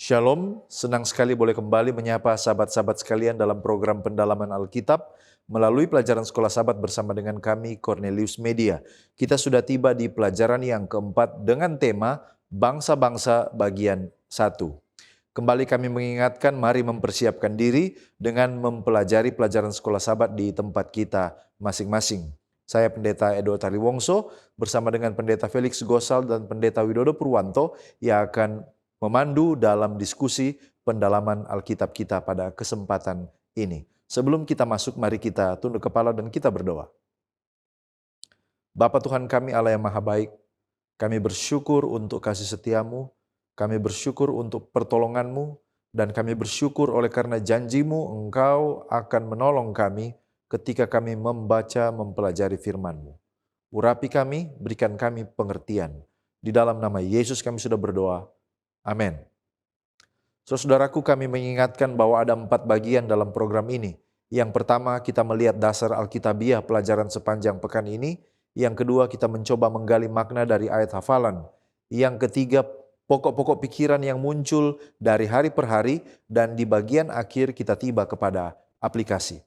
Shalom, senang sekali boleh kembali menyapa sahabat-sahabat sekalian dalam program pendalaman Alkitab melalui pelajaran Sekolah Sahabat bersama dengan kami Cornelius Media. Kita sudah tiba di pelajaran yang keempat dengan tema Bangsa-Bangsa bagian 1. Kembali kami mengingatkan, mari mempersiapkan diri dengan mempelajari pelajaran Sekolah Sahabat di tempat kita masing-masing. Saya Pendeta Edo Tariwongso bersama dengan Pendeta Felix Gosal dan Pendeta Widodo Purwanto yang akan memandu dalam diskusi pendalaman Alkitab kita pada kesempatan ini. Sebelum kita masuk, mari kita tunduk kepala dan kita berdoa. Bapa Tuhan kami Allah yang Maha Baik, kami bersyukur untuk kasih setiamu, kami bersyukur untuk pertolonganmu, dan kami bersyukur oleh karena janjimu Engkau akan menolong kami ketika kami membaca mempelajari firman-Mu. Urapi kami, berikan kami pengertian. Di dalam nama Yesus kami sudah berdoa. Amin. Saudaraku, kami mengingatkan bahwa ada 4 bagian dalam program ini. Yang pertama, kita melihat dasar Alkitabiah pelajaran sepanjang pekan ini. Yang kedua, kita mencoba menggali makna dari ayat hafalan. Yang ketiga, pokok-pokok pikiran yang muncul dari hari per hari. Dan di bagian akhir kita tiba kepada aplikasi.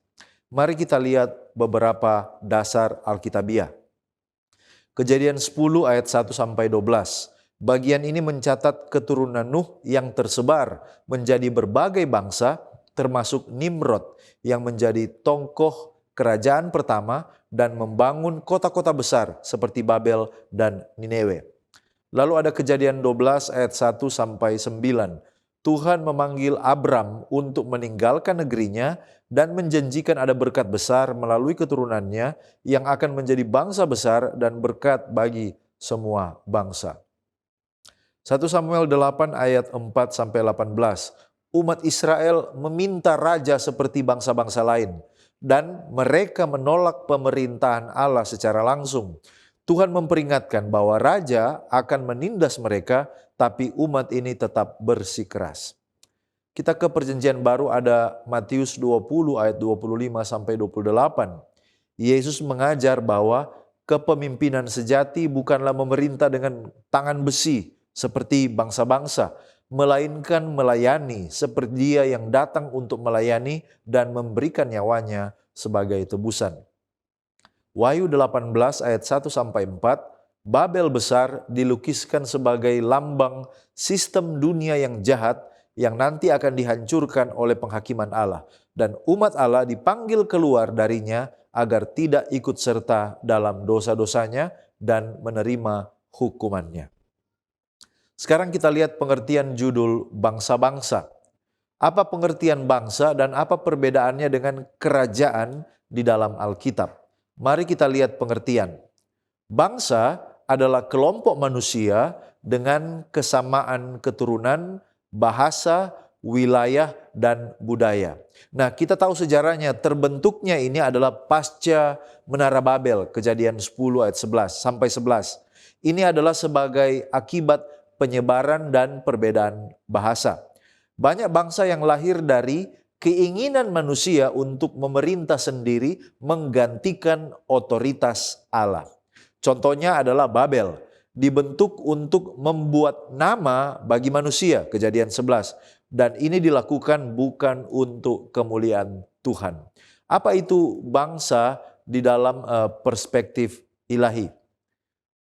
Mari kita lihat beberapa dasar Alkitabiah. Kejadian 10 ayat 1-12. Bagian ini mencatat keturunan Nuh yang tersebar menjadi berbagai bangsa, termasuk Nimrod yang menjadi tokoh kerajaan pertama dan membangun kota-kota besar seperti Babel dan Nineve. Lalu ada Kejadian 12 ayat 1-9. Tuhan memanggil Abram untuk meninggalkan negerinya dan menjanjikan ada berkat besar melalui keturunannya yang akan menjadi bangsa besar dan berkat bagi semua bangsa. 1 Samuel 8 ayat 4-18. Umat Israel meminta raja seperti bangsa-bangsa lain dan mereka menolak pemerintahan Allah secara langsung. Tuhan memperingatkan bahwa raja akan menindas mereka, tapi umat ini tetap bersikeras. Kita ke perjanjian baru, ada Matius 20 ayat 25-28. Yesus mengajar bahwa kepemimpinan sejati bukanlah memerintah dengan tangan besi seperti bangsa-bangsa, melainkan melayani seperti Dia yang datang untuk melayani dan memberikan nyawanya sebagai tebusan. Wahyu 18 ayat 1-4, Babel besar dilukiskan sebagai lambang sistem dunia yang jahat yang nanti akan dihancurkan oleh penghakiman Allah. Dan umat Allah dipanggil keluar darinya agar tidak ikut serta dalam dosa-dosanya dan menerima hukumannya. Sekarang kita lihat pengertian judul bangsa-bangsa. Apa pengertian bangsa dan apa perbedaannya dengan kerajaan di dalam Alkitab? Mari kita lihat pengertian. Bangsa adalah kelompok manusia dengan kesamaan keturunan, bahasa, wilayah, dan budaya. Nah, kita tahu sejarahnya, terbentuknya ini adalah pasca Menara Babel, Kejadian 10 ayat 11-11. Ini adalah sebagai akibat penyebaran dan perbedaan bahasa. Banyak bangsa yang lahir dari keinginan manusia untuk memerintah sendiri menggantikan otoritas Allah. Contohnya adalah Babel, dibentuk untuk membuat nama bagi manusia, Kejadian 11. Dan ini dilakukan bukan untuk kemuliaan Tuhan. Apa itu bangsa di dalam perspektif ilahi?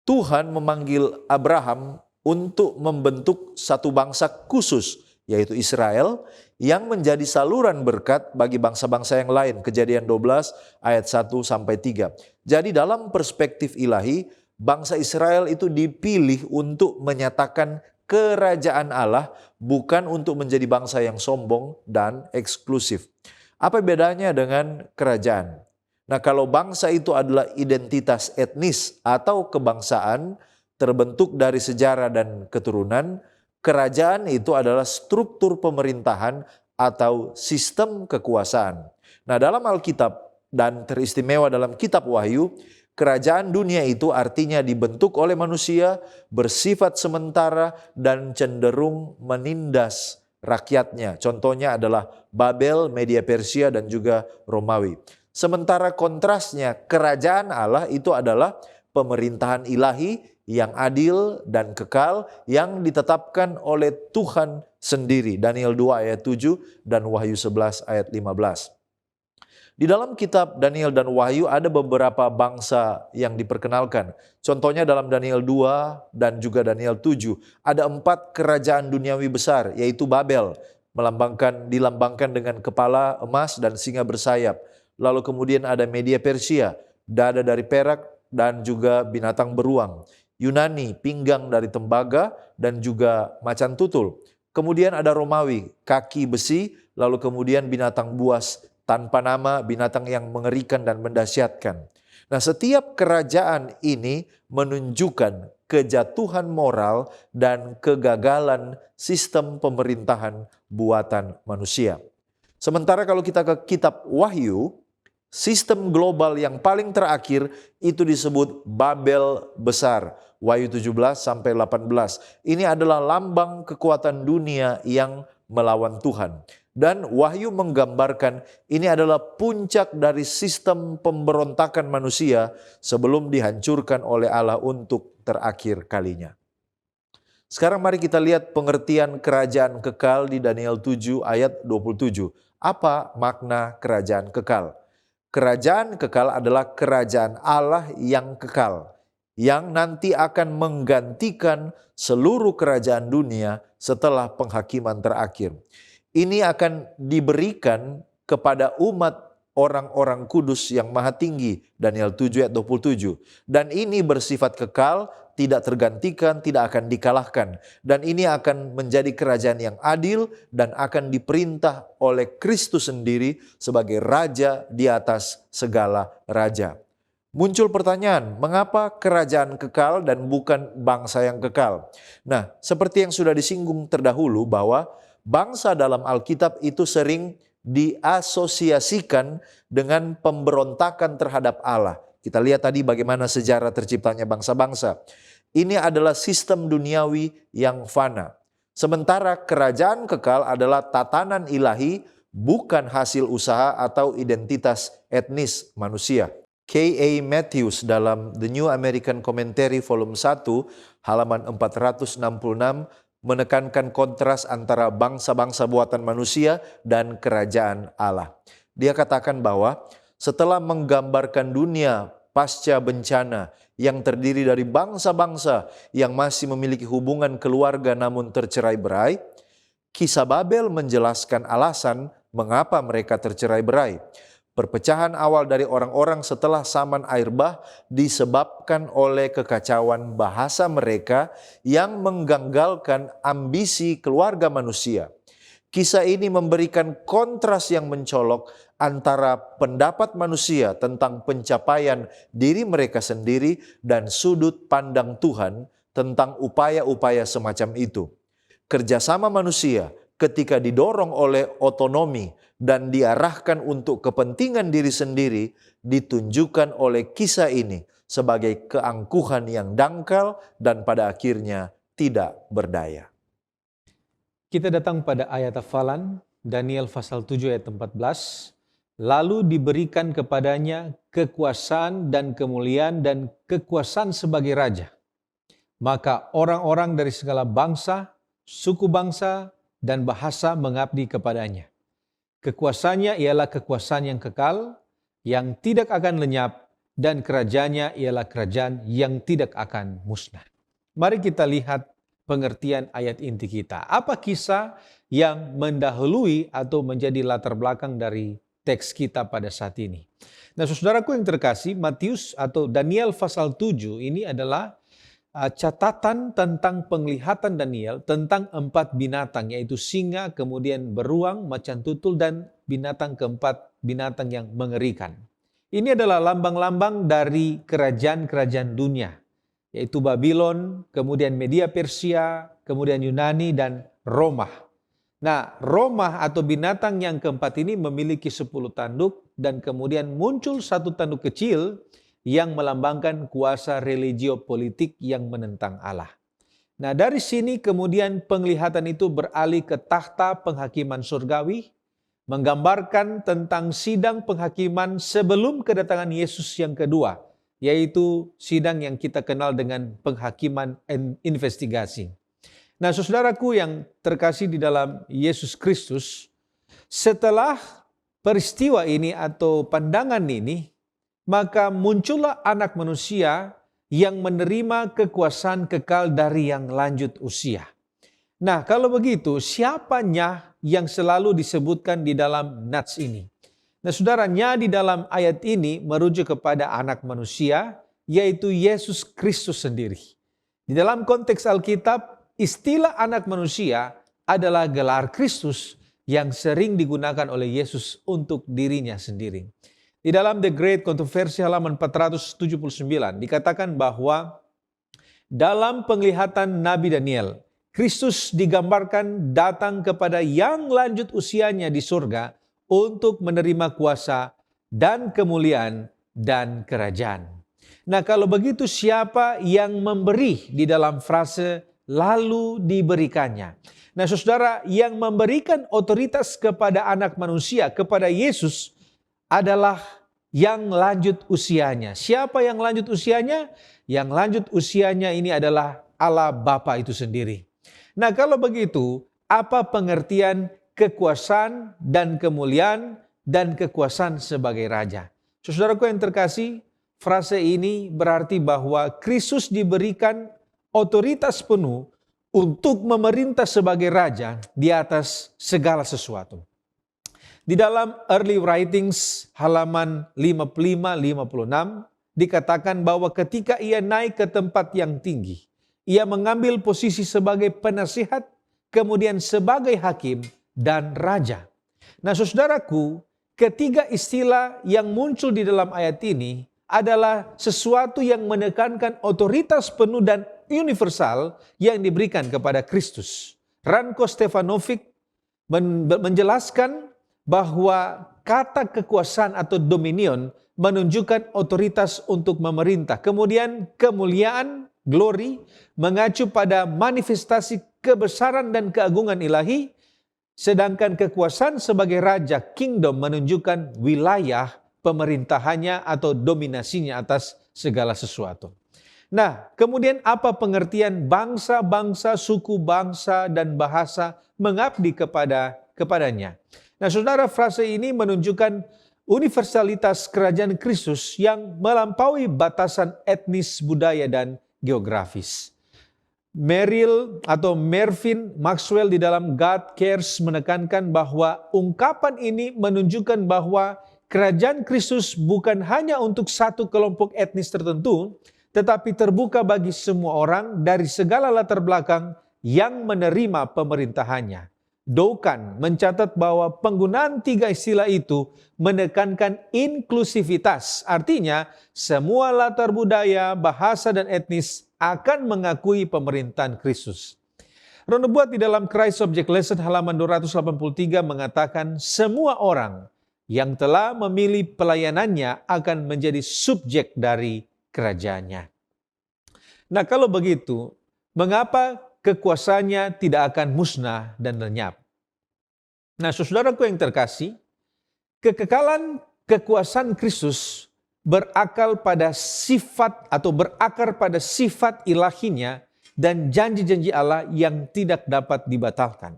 Tuhan memanggil Abraham untuk membentuk satu bangsa khusus, yaitu Israel, yang menjadi saluran berkat bagi bangsa-bangsa yang lain. Kejadian 12 ayat 1-3. Jadi dalam perspektif ilahi, bangsa Israel itu dipilih untuk menyatakan kerajaan Allah, bukan untuk menjadi bangsa yang sombong dan eksklusif. Apa bedanya dengan kerajaan? Nah, kalau bangsa itu adalah identitas etnis atau kebangsaan, terbentuk dari sejarah dan keturunan, kerajaan itu adalah struktur pemerintahan atau sistem kekuasaan. Nah, dalam Alkitab dan teristimewa dalam kitab Wahyu, kerajaan dunia itu artinya dibentuk oleh manusia, bersifat sementara dan cenderung menindas rakyatnya. Contohnya adalah Babel, Media Persia, dan juga Romawi. Sementara kontrasnya, kerajaan Allah itu adalah pemerintahan ilahi yang adil dan kekal yang ditetapkan oleh Tuhan sendiri. Daniel 2 ayat 7 dan Wahyu 11 ayat 15. Di dalam kitab Daniel dan Wahyu ada beberapa bangsa yang diperkenalkan. Contohnya dalam Daniel 2 dan juga Daniel 7 ada 4 kerajaan duniawi besar, yaitu Babel, dilambangkan dengan kepala emas dan singa bersayap. Lalu kemudian ada Media Persia, dada dari perak dan juga binatang beruang. Yunani, pinggang dari tembaga dan juga macan tutul. Kemudian ada Romawi, kaki besi, lalu kemudian binatang buas tanpa nama, binatang yang mengerikan dan mendahsyatkan. Nah, setiap kerajaan ini menunjukkan kejatuhan moral dan kegagalan sistem pemerintahan buatan manusia. Sementara kalau kita ke kitab Wahyu, sistem global yang paling terakhir itu disebut Babel Besar. Wahyu 17 sampai 18. Ini adalah lambang kekuatan dunia yang melawan Tuhan. Dan Wahyu menggambarkan ini adalah puncak dari sistem pemberontakan manusia sebelum dihancurkan oleh Allah untuk terakhir kalinya. Sekarang mari kita lihat pengertian kerajaan kekal di Daniel 7 ayat 27. Apa makna kerajaan kekal? Kerajaan kekal adalah kerajaan Allah yang kekal, yang nanti akan menggantikan seluruh kerajaan dunia setelah penghakiman terakhir. Ini akan diberikan kepada umat orang-orang kudus yang maha tinggi, Daniel 7 ayat 27. Dan ini bersifat kekal, tidak tergantikan, tidak akan dikalahkan. Dan ini akan menjadi kerajaan yang adil dan akan diperintah oleh Kristus sendiri sebagai raja di atas segala raja. Muncul pertanyaan, mengapa kerajaan kekal dan bukan bangsa yang kekal? Nah, seperti yang sudah disinggung terdahulu bahwa bangsa dalam Alkitab itu sering diasosiasikan dengan pemberontakan terhadap Allah. Kita lihat tadi bagaimana sejarah terciptanya bangsa-bangsa. Ini adalah sistem duniawi yang fana. Sementara kerajaan kekal adalah tatanan ilahi, bukan hasil usaha atau identitas etnis manusia. K.A. Matthews dalam The New American Commentary volume 1 halaman 466 menekankan kontras antara bangsa-bangsa buatan manusia dan kerajaan Allah. Dia katakan bahwa setelah menggambarkan dunia pasca bencana yang terdiri dari bangsa-bangsa yang masih memiliki hubungan keluarga namun tercerai-berai, kisah Babel menjelaskan alasan mengapa mereka tercerai-berai. Perpecahan awal dari orang-orang setelah zaman air bah disebabkan oleh kekacauan bahasa mereka yang mengganggalkan ambisi keluarga manusia. Kisah ini memberikan kontras yang mencolok antara pendapat manusia tentang pencapaian diri mereka sendiri dan sudut pandang Tuhan tentang upaya-upaya semacam itu. Kerjasama manusia ketika didorong oleh otonomi dan diarahkan untuk kepentingan diri sendiri ditunjukkan oleh kisah ini sebagai keangkuhan yang dangkal dan pada akhirnya tidak berdaya. Kita datang pada ayat hafalan Daniel pasal 7 ayat 14. Lalu diberikan kepadanya kekuasaan dan kemuliaan dan kekuasaan sebagai raja. Maka orang-orang dari segala bangsa, suku bangsa, dan bahasa mengabdi kepadanya. Kekuasaannya ialah kekuasaan yang kekal, yang tidak akan lenyap, dan kerajaannya ialah kerajaan yang tidak akan musnah. Mari kita lihat pengertian ayat inti kita. Apa kisah yang mendahului atau menjadi latar belakang dari teks kita pada saat ini? Nah, saudaraku yang terkasih, Matius atau Daniel pasal 7 ini adalah catatan tentang penglihatan Daniel tentang 4 binatang, yaitu singa, kemudian beruang, macan tutul, dan binatang keempat, binatang yang mengerikan. Ini adalah lambang-lambang dari kerajaan-kerajaan dunia, yaitu Babylon, kemudian Media Persia, kemudian Yunani, dan Roma. Nah, Roma atau binatang yang keempat ini memiliki 10 tanduk, dan kemudian muncul satu tanduk kecil yang melambangkan kuasa religio-politik yang menentang Allah. Nah, dari sini kemudian penglihatan itu beralih ke takhta penghakiman surgawi, menggambarkan tentang sidang penghakiman sebelum kedatangan Yesus yang kedua, yaitu sidang yang kita kenal dengan penghakiman investigasi. Nah, saudaraku yang terkasih di dalam Yesus Kristus, setelah peristiwa ini atau pandangan ini, maka muncullah anak manusia yang menerima kekuasaan kekal dari yang lanjut usia. Nah, kalau begitu, siapanya yang selalu disebutkan di dalam nats ini? Nah, saudaranya di dalam ayat ini merujuk kepada anak manusia, yaitu Yesus Kristus sendiri. Di dalam konteks Alkitab, istilah anak manusia adalah gelar Kristus yang sering digunakan oleh Yesus untuk dirinya sendiri. Di dalam The Great Controversy halaman 479 dikatakan bahwa dalam penglihatan Nabi Daniel, Kristus digambarkan datang kepada yang lanjut usianya di surga untuk menerima kuasa dan kemuliaan dan kerajaan. Nah, kalau begitu siapa yang memberi di dalam frase lalu diberikannya? Nah, saudara, yang memberikan otoritas kepada anak manusia, kepada Yesus adalah yang lanjut usianya. Siapa yang lanjut usianya? Yang lanjut usianya ini adalah Allah Bapa itu sendiri. Nah, kalau begitu, apa pengertian kekuasaan dan kemuliaan dan kekuasaan sebagai raja? Saudaraku yang terkasih, frase ini berarti bahwa Kristus diberikan otoritas penuh untuk memerintah sebagai raja di atas segala sesuatu. Di dalam Early Writings halaman 55-56 dikatakan bahwa ketika ia naik ke tempat yang tinggi, ia mengambil posisi sebagai penasihat, kemudian sebagai hakim dan raja. Nah, saudaraku, ketiga istilah yang muncul di dalam ayat ini adalah sesuatu yang menekankan otoritas penuh dan universal yang diberikan kepada Kristus. Ranko Stefanovic menjelaskan bahwa kata kekuasaan atau dominion menunjukkan otoritas untuk memerintah. Kemudian kemuliaan, glory, mengacu pada manifestasi kebesaran dan keagungan ilahi, sedangkan kekuasaan sebagai raja, kingdom, menunjukkan wilayah pemerintahannya atau dominasinya atas segala sesuatu. Nah, kemudian apa pengertian bangsa-bangsa, suku bangsa, dan bahasa mengabdi kepadanya? Nah, saudara, frase ini menunjukkan universalitas kerajaan Kristus yang melampaui batasan etnis, budaya, dan geografis. Mervyn Maxwell di dalam God Cares menekankan bahwa ungkapan ini menunjukkan bahwa kerajaan Kristus bukan hanya untuk satu kelompok etnis tertentu, tetapi terbuka bagi semua orang dari segala latar belakang yang menerima pemerintahannya. Doukan mencatat bahwa penggunaan tiga istilah itu menekankan inklusivitas. Artinya, semua latar budaya, bahasa, dan etnis akan mengakui pemerintahan Kristus. Ron Buat di dalam Christ Subject Lesson halaman 283 mengatakan semua orang yang telah memilih pelayanannya akan menjadi subjek dari kerajaannya. Nah, kalau begitu, mengapa kekuasaannya tidak akan musnah dan lenyap? Nah, saudaraku yang terkasih, kekekalan kekuasaan Kristus berakar pada sifat ilahinya dan janji-janji Allah yang tidak dapat dibatalkan.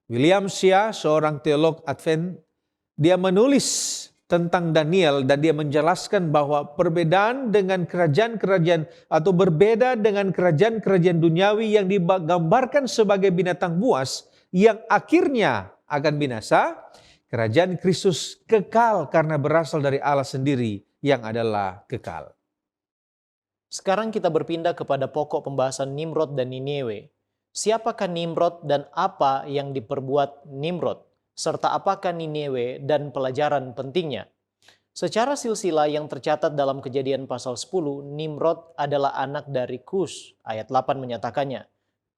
William Shea, seorang teolog Advent, dia menulis tentang Daniel dan dia menjelaskan bahwa perbedaan dengan kerajaan-kerajaan atau berbeda dengan kerajaan-kerajaan duniawi yang digambarkan sebagai binatang buas yang akhirnya akan binasa, kerajaan Kristus kekal karena berasal dari Allah sendiri yang adalah kekal. Sekarang kita berpindah kepada pokok pembahasan Nimrod dan Niniwe. Siapakah Nimrod dan apa yang diperbuat Nimrod? Serta apakah Niniwe dan pelajaran pentingnya? Secara silsilah yang tercatat dalam Kejadian pasal 10, Nimrod adalah anak dari Kus. Ayat 8 menyatakannya.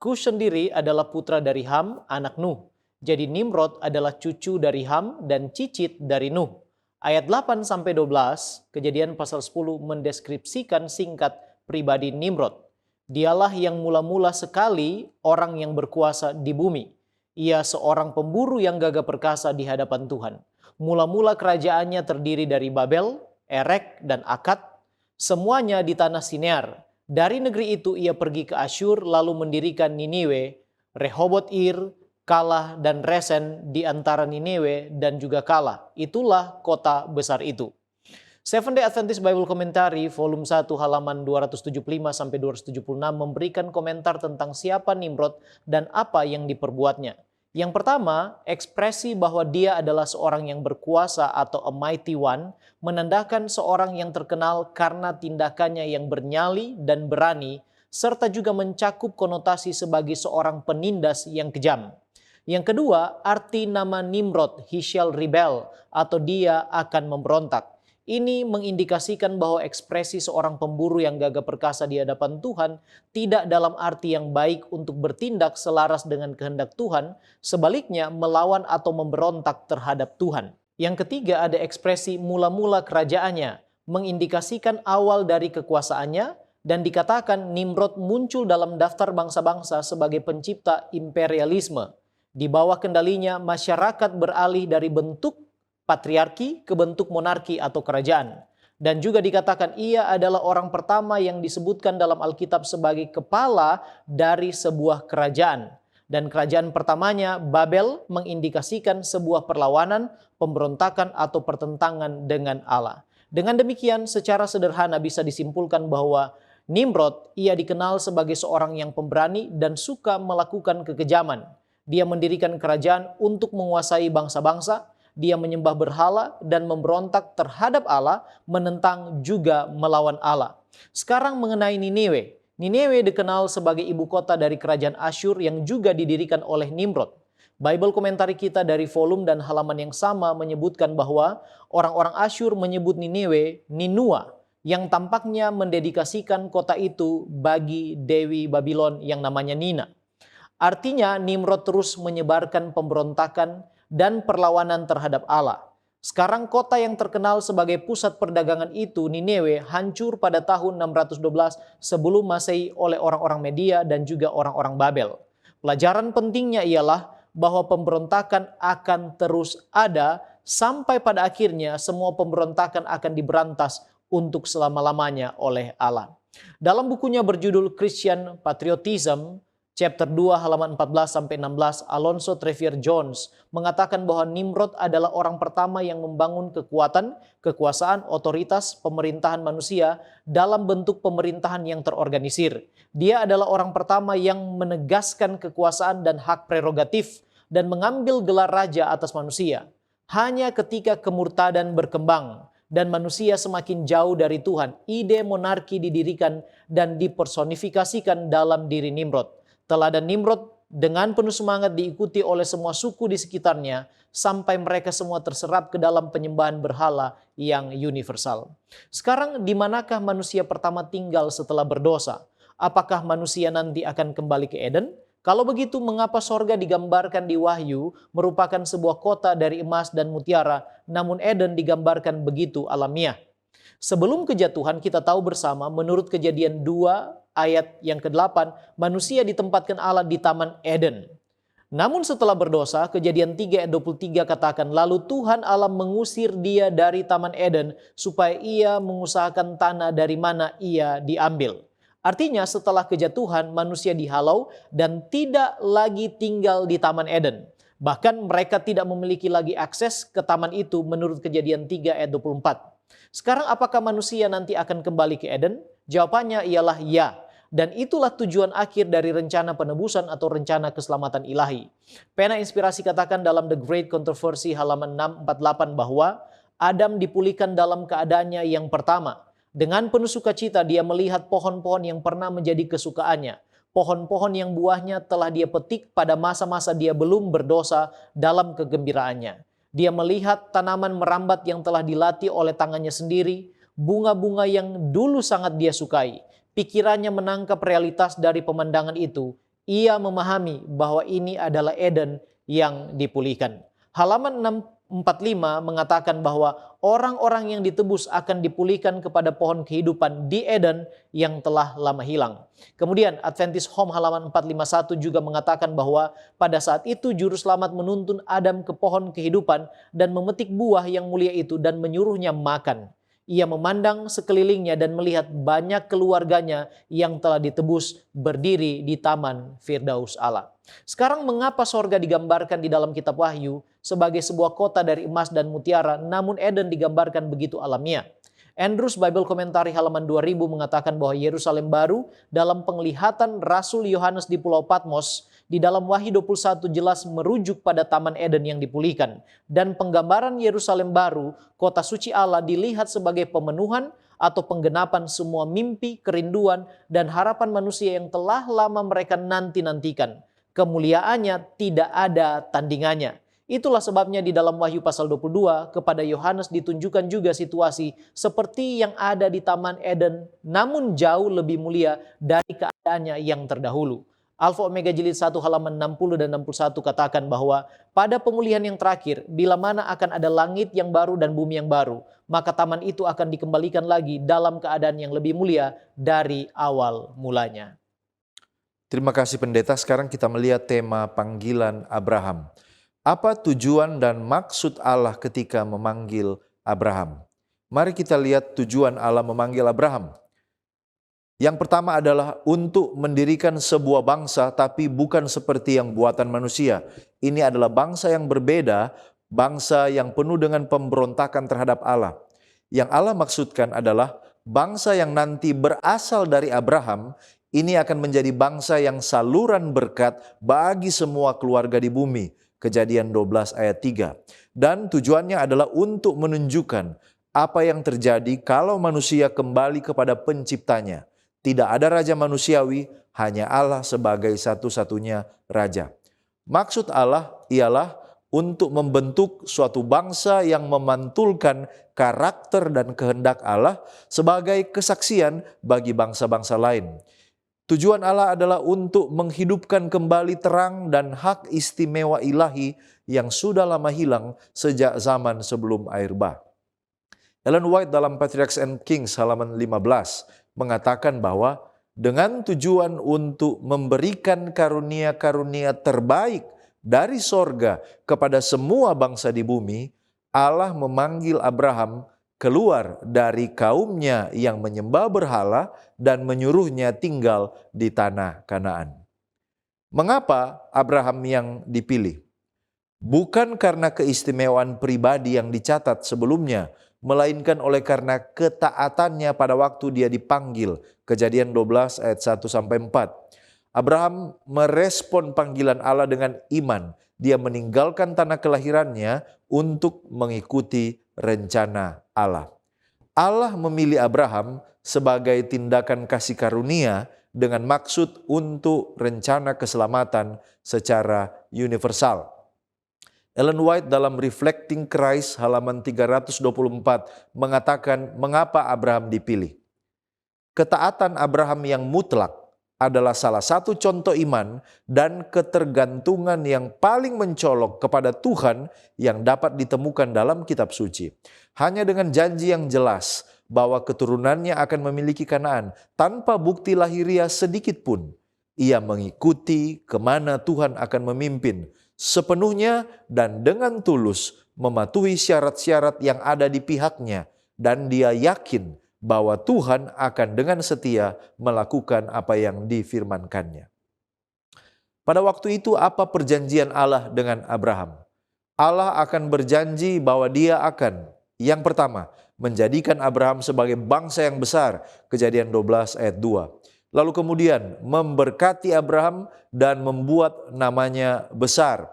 Kus sendiri adalah putra dari Ham, anak Nuh. Jadi Nimrod adalah cucu dari Ham dan cicit dari Nuh. Ayat 8-12, Kejadian pasal 10 mendeskripsikan singkat pribadi Nimrod. Dialah yang mula-mula sekali orang yang berkuasa di bumi. Ia seorang pemburu yang gagah perkasa di hadapan Tuhan. Mula-mula kerajaannya terdiri dari Babel, Erek, dan Akad. semuanya di tanah Sinear. Dari negeri itu ia pergi ke Asyur lalu mendirikan Niniwe, Rehobot-Ir, Kalah dan Resen di antara Niniwe dan juga Kalah. Itulah kota besar itu. Seventh Day Adventist Bible Commentary volume 1 halaman 275 sampai 276 memberikan komentar tentang siapa Nimrod dan apa yang diperbuatnya. Yang pertama, ekspresi bahwa dia adalah seorang yang berkuasa atau a mighty one menandakan seorang yang terkenal karena tindakannya yang bernyali dan berani, serta juga mencakup konotasi sebagai seorang penindas yang kejam. Yang kedua, arti nama Nimrod, he shall rebel, atau dia akan memberontak. Ini mengindikasikan bahwa ekspresi seorang pemburu yang gagah perkasa di hadapan Tuhan tidak dalam arti yang baik untuk bertindak selaras dengan kehendak Tuhan, sebaliknya melawan atau memberontak terhadap Tuhan. Yang ketiga ada ekspresi mula-mula kerajaannya, mengindikasikan awal dari kekuasaannya, dan dikatakan Nimrod muncul dalam daftar bangsa-bangsa sebagai pencipta imperialisme. Di bawah kendalinya masyarakat beralih dari bentuk patriarki ke bentuk monarki atau kerajaan. Dan juga dikatakan ia adalah orang pertama yang disebutkan dalam Alkitab sebagai kepala dari sebuah kerajaan. Dan kerajaan pertamanya, Babel, mengindikasikan sebuah perlawanan, pemberontakan atau pertentangan dengan Allah. Dengan demikian, secara sederhana bisa disimpulkan bahwa Nimrod, ia dikenal sebagai seorang yang pemberani dan suka melakukan kekejaman. Dia mendirikan kerajaan untuk menguasai bangsa-bangsa, dia menyembah berhala dan memberontak terhadap Allah, menentang juga melawan Allah. Sekarang mengenai Niniwe. Niniwe dikenal sebagai ibu kota dari kerajaan Asyur yang juga didirikan oleh Nimrod. Bible komentari kita dari volume dan halaman yang sama menyebutkan bahwa orang-orang Asyur menyebut Niniwe Ninua, yang tampaknya mendedikasikan kota itu bagi Dewi Babylon yang namanya Nina. Artinya Nimrod terus menyebarkan pemberontakan dan perlawanan terhadap Allah. Sekarang kota yang terkenal sebagai pusat perdagangan itu, Niniwe, hancur pada tahun 612 sebelum Masehi oleh orang-orang Media dan juga orang-orang Babel. Pelajaran pentingnya ialah bahwa pemberontakan akan terus ada sampai pada akhirnya semua pemberontakan akan diberantas untuk selama-lamanya oleh Allah. Dalam bukunya berjudul Christian Patriotism, Chapter 2 halaman 14-16, Alonso Trevier Jones mengatakan bahwa Nimrod adalah orang pertama yang membangun kekuatan, kekuasaan, otoritas, pemerintahan manusia dalam bentuk pemerintahan yang terorganisir. Dia adalah orang pertama yang menegaskan kekuasaan dan hak prerogatif dan mengambil gelar raja atas manusia. Hanya ketika kemurtadan berkembang dan manusia semakin jauh dari Tuhan, ide monarki didirikan dan dipersonifikasikan dalam diri Nimrod. Teladan Nimrod dengan penuh semangat diikuti oleh semua suku di sekitarnya sampai mereka semua terserap ke dalam penyembahan berhala yang universal. Sekarang di manakah manusia pertama tinggal setelah berdosa? Apakah manusia nanti akan kembali ke Eden? Kalau begitu, mengapa sorga digambarkan di Wahyu merupakan sebuah kota dari emas dan mutiara, namun Eden digambarkan begitu alamiah? Sebelum kejatuhan kita tahu bersama menurut Kejadian 2 ayat yang ke-8, manusia ditempatkan Allah di Taman Eden. Namun setelah berdosa, Kejadian 3 ayat 23 katakan, lalu Tuhan Allah mengusir dia dari Taman Eden supaya ia mengusahakan tanah dari mana ia diambil. Artinya setelah kejatuhan manusia dihalau dan tidak lagi tinggal di Taman Eden. Bahkan mereka tidak memiliki lagi akses ke taman itu menurut Kejadian 3 ayat 24. Sekarang apakah manusia nanti akan kembali ke Eden? Jawabannya ialah ya. Dan itulah tujuan akhir dari rencana penebusan atau rencana keselamatan ilahi. Pena Inspirasi katakan dalam The Great Controversy halaman 648 bahwa Adam dipulihkan dalam keadaannya yang pertama. Dengan penuh sukacita dia melihat pohon-pohon yang pernah menjadi kesukaannya. Pohon-pohon yang buahnya telah dia petik pada masa-masa dia belum berdosa dalam kegembiraannya. Dia melihat tanaman merambat yang telah dilatih oleh tangannya sendiri, bunga-bunga yang dulu sangat dia sukai. Pikirannya menangkap realitas dari pemandangan itu. Ia memahami bahwa ini adalah Eden yang dipulihkan. Halaman 645 mengatakan bahwa orang-orang yang ditebus akan dipulihkan kepada pohon kehidupan di Eden yang telah lama hilang. Kemudian Adventist Home halaman 451 juga mengatakan bahwa pada saat itu juru selamat menuntun Adam ke pohon kehidupan dan memetik buah yang mulia itu dan menyuruhnya makan. Ia memandang sekelilingnya dan melihat banyak keluarganya yang telah ditebus berdiri di taman Firdaus Allah. Sekarang mengapa sorga digambarkan di dalam kitab Wahyu sebagai sebuah kota dari emas dan mutiara, namun Eden digambarkan begitu alamiah? Andrews Bible Commentary halaman 2000 mengatakan bahwa Yerusalem baru dalam penglihatan Rasul Yohanes di Pulau Patmos di dalam Wahyu 21 jelas merujuk pada Taman Eden yang dipulihkan. Dan penggambaran Yerusalem baru, kota suci Allah, dilihat sebagai pemenuhan atau penggenapan semua mimpi, kerinduan, dan harapan manusia yang telah lama mereka nanti-nantikan. Kemuliaannya tidak ada tandingannya. Itulah sebabnya di dalam Wahyu pasal 22 kepada Yohanes ditunjukkan juga situasi seperti yang ada di Taman Eden, namun jauh lebih mulia dari keadaannya yang terdahulu. Alfa Omega jilid 1 halaman 60 dan 61 katakan bahwa pada pemulihan yang terakhir, bila mana akan ada langit yang baru dan bumi yang baru, maka taman itu akan dikembalikan lagi dalam keadaan yang lebih mulia dari awal mulanya. Terima kasih pendeta. Sekarang kita melihat tema panggilan Abraham. Apa tujuan dan maksud Allah ketika memanggil Abraham? Mari kita lihat tujuan Allah memanggil Abraham. Yang pertama adalah untuk mendirikan sebuah bangsa, tapi bukan seperti yang buatan manusia. Ini adalah bangsa yang berbeda, bangsa yang penuh dengan pemberontakan terhadap Allah. Yang Allah maksudkan adalah bangsa yang nanti berasal dari Abraham, ini akan menjadi bangsa yang saluran berkat bagi semua keluarga di bumi. Kejadian 12 ayat 3. Dan tujuannya adalah untuk menunjukkan apa yang terjadi kalau manusia kembali kepada penciptanya. Tidak ada raja manusiawi, hanya Allah sebagai satu-satunya raja. Maksud Allah ialah untuk membentuk suatu bangsa yang memantulkan karakter dan kehendak Allah sebagai kesaksian bagi bangsa-bangsa lain. Tujuan Allah adalah untuk menghidupkan kembali terang dan hak istimewa ilahi yang sudah lama hilang sejak zaman sebelum air bah. Ellen White dalam Patriarchs and Kings halaman 15 mengatakan bahwa dengan tujuan untuk memberikan karunia-karunia terbaik dari sorga kepada semua bangsa di bumi, Allah memanggil Abraham keluar dari kaumnya yang menyembah berhala dan menyuruhnya tinggal di tanah Kanaan. Mengapa Abraham yang dipilih? Bukan karena keistimewaan pribadi yang dicatat sebelumnya, melainkan oleh karena ketaatannya pada waktu dia dipanggil. Kejadian 12 ayat 1-4. Abraham merespon panggilan Allah dengan iman. Dia meninggalkan tanah kelahirannya untuk mengikuti rencana Allah. Allah memilih Abraham sebagai tindakan kasih karunia dengan maksud untuk rencana keselamatan secara universal. Ellen White dalam Reflecting Christ halaman 324 mengatakan mengapa Abraham dipilih. Ketaatan Abraham yang mutlak adalah salah satu contoh iman dan ketergantungan yang paling mencolok kepada Tuhan yang dapat ditemukan dalam kitab suci. Hanya dengan janji yang jelas bahwa keturunannya akan memiliki Kanaan tanpa bukti lahiriah sedikit pun, ia mengikuti kemana Tuhan akan memimpin sepenuhnya dan dengan tulus mematuhi syarat-syarat yang ada di pihaknya, dan dia yakin bahwa Tuhan akan dengan setia melakukan apa yang difirmankannya. Pada waktu itu apa perjanjian Allah dengan Abraham? Allah akan berjanji bahwa dia akan, yang pertama, menjadikan Abraham sebagai bangsa yang besar. Kejadian 12 ayat 2. Lalu kemudian memberkati Abraham dan membuat namanya besar.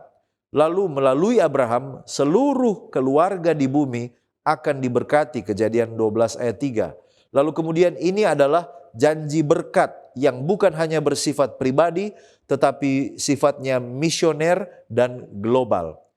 Lalu melalui Abraham seluruh keluarga di bumi akan diberkati. Kejadian 12 ayat 3. Lalu kemudian ini adalah janji berkat yang bukan hanya bersifat pribadi tetapi sifatnya misioner dan global.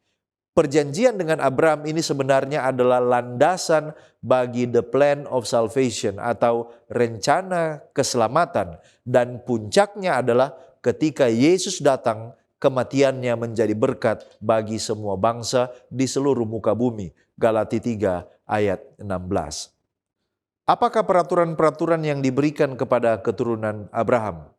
Perjanjian dengan Abraham ini sebenarnya adalah landasan bagi the plan of salvation atau rencana keselamatan, dan puncaknya adalah ketika Yesus datang, kematiannya menjadi berkat bagi semua bangsa di seluruh muka bumi. Galati 3 ayat 16. Apakah peraturan-peraturan yang diberikan kepada keturunan Abraham?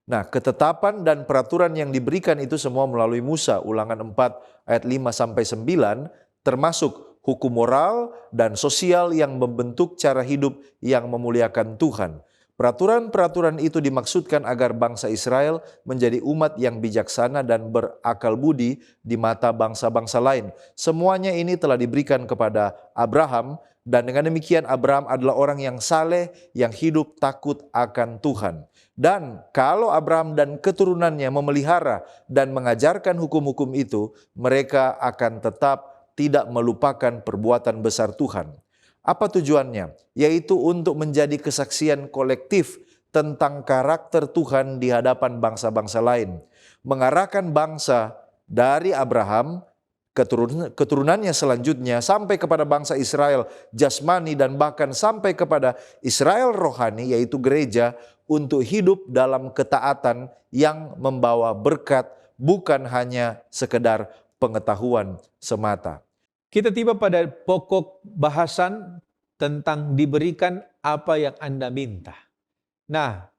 Nah, ketetapan dan peraturan yang diberikan itu semua melalui Musa, Ulangan 4 ayat 5-9, termasuk hukum moral dan sosial yang membentuk cara hidup yang memuliakan Tuhan. Peraturan-peraturan itu dimaksudkan agar bangsa Israel menjadi umat yang bijaksana dan berakal budi di mata bangsa-bangsa lain. Semuanya ini telah diberikan kepada Abraham, dan dengan demikian Abraham adalah orang yang saleh, yang hidup takut akan Tuhan. Dan kalau Abraham dan keturunannya memelihara dan mengajarkan hukum-hukum itu, mereka akan tetap tidak melupakan perbuatan besar Tuhan. Apa tujuannya? Yaitu untuk menjadi kesaksian kolektif tentang karakter Tuhan di hadapan bangsa-bangsa lain. Mengarahkan bangsa dari Abraham, keturunannya selanjutnya, sampai kepada bangsa Israel jasmani, dan bahkan sampai kepada Israel rohani, yaitu gereja, untuk hidup dalam ketaatan yang membawa berkat, bukan hanya sekedar pengetahuan semata. Kita tiba pada pokok bahasan tentang diberikan apa yang Anda minta. Nah,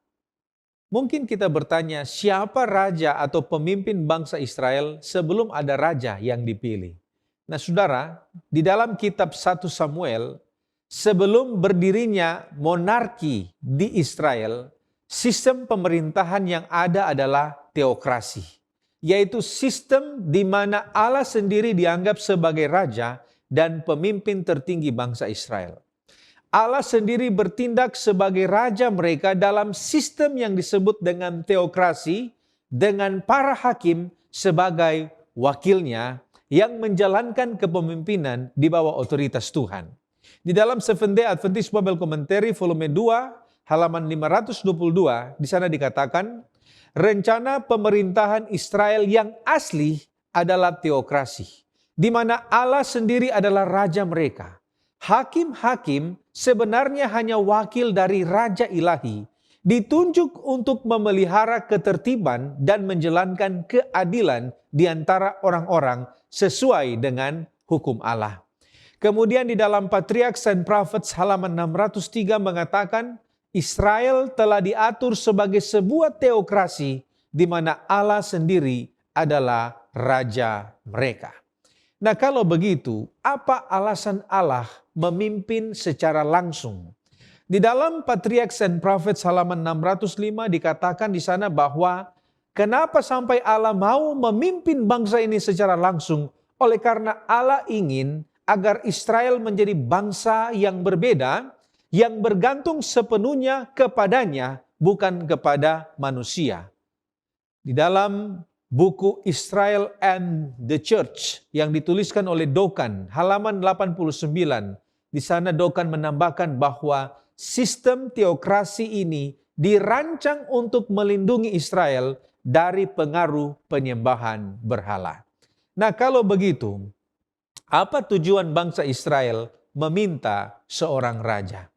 mungkin kita bertanya, siapa raja atau pemimpin bangsa Israel sebelum ada raja yang dipilih? Nah, saudara, di dalam kitab 1 Samuel, sebelum berdirinya monarki di Israel, sistem pemerintahan yang ada adalah teokrasi, yaitu sistem di mana Allah sendiri dianggap sebagai raja dan pemimpin tertinggi bangsa Israel. Allah sendiri bertindak sebagai raja mereka dalam sistem yang disebut dengan teokrasi, dengan para hakim sebagai wakilnya yang menjalankan kepemimpinan di bawah otoritas Tuhan. Di dalam Seventh-day Adventist Bible Commentary volume 2 halaman 522, di sana dikatakan, rencana pemerintahan Israel yang asli adalah teokrasi, di mana Allah sendiri adalah raja mereka. Hakim-hakim sebenarnya hanya wakil dari raja ilahi, ditunjuk untuk memelihara ketertiban dan menjalankan keadilan di antara orang-orang sesuai dengan hukum Allah. Kemudian di dalam Patriarchs and Prophets halaman 603 mengatakan, Israel telah diatur sebagai sebuah teokrasi di mana Allah sendiri adalah raja mereka. Nah, kalau begitu, apa alasan Allah memimpin secara langsung? Di dalam Patriarchs and Prophets halaman 605 dikatakan di sana bahwa kenapa sampai Allah mau memimpin bangsa ini secara langsung? Oleh karena Allah ingin agar Israel menjadi bangsa yang berbeda, yang bergantung sepenuhnya kepadanya, bukan kepada manusia. Di dalam buku Israel and the Church yang dituliskan oleh Dokan, halaman 89, di sana Dokan menambahkan bahwa sistem teokrasi ini dirancang untuk melindungi Israel dari pengaruh penyembahan berhala. Nah, kalau begitu, apa tujuan bangsa Israel meminta seorang raja?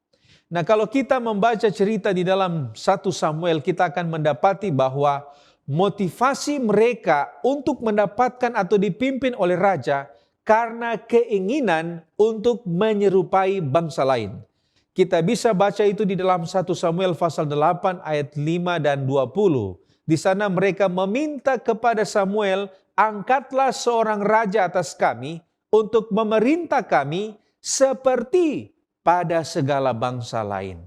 Nah, kalau kita membaca cerita di dalam 1 Samuel, kita akan mendapati bahwa motivasi mereka untuk mendapatkan atau dipimpin oleh raja karena keinginan untuk menyerupai bangsa lain. Kita bisa baca itu di dalam 1 Samuel pasal 8 ayat 5 dan 20. Di sana mereka meminta kepada Samuel, angkatlah seorang raja atas kami untuk memerintah kami seperti pada segala bangsa lain.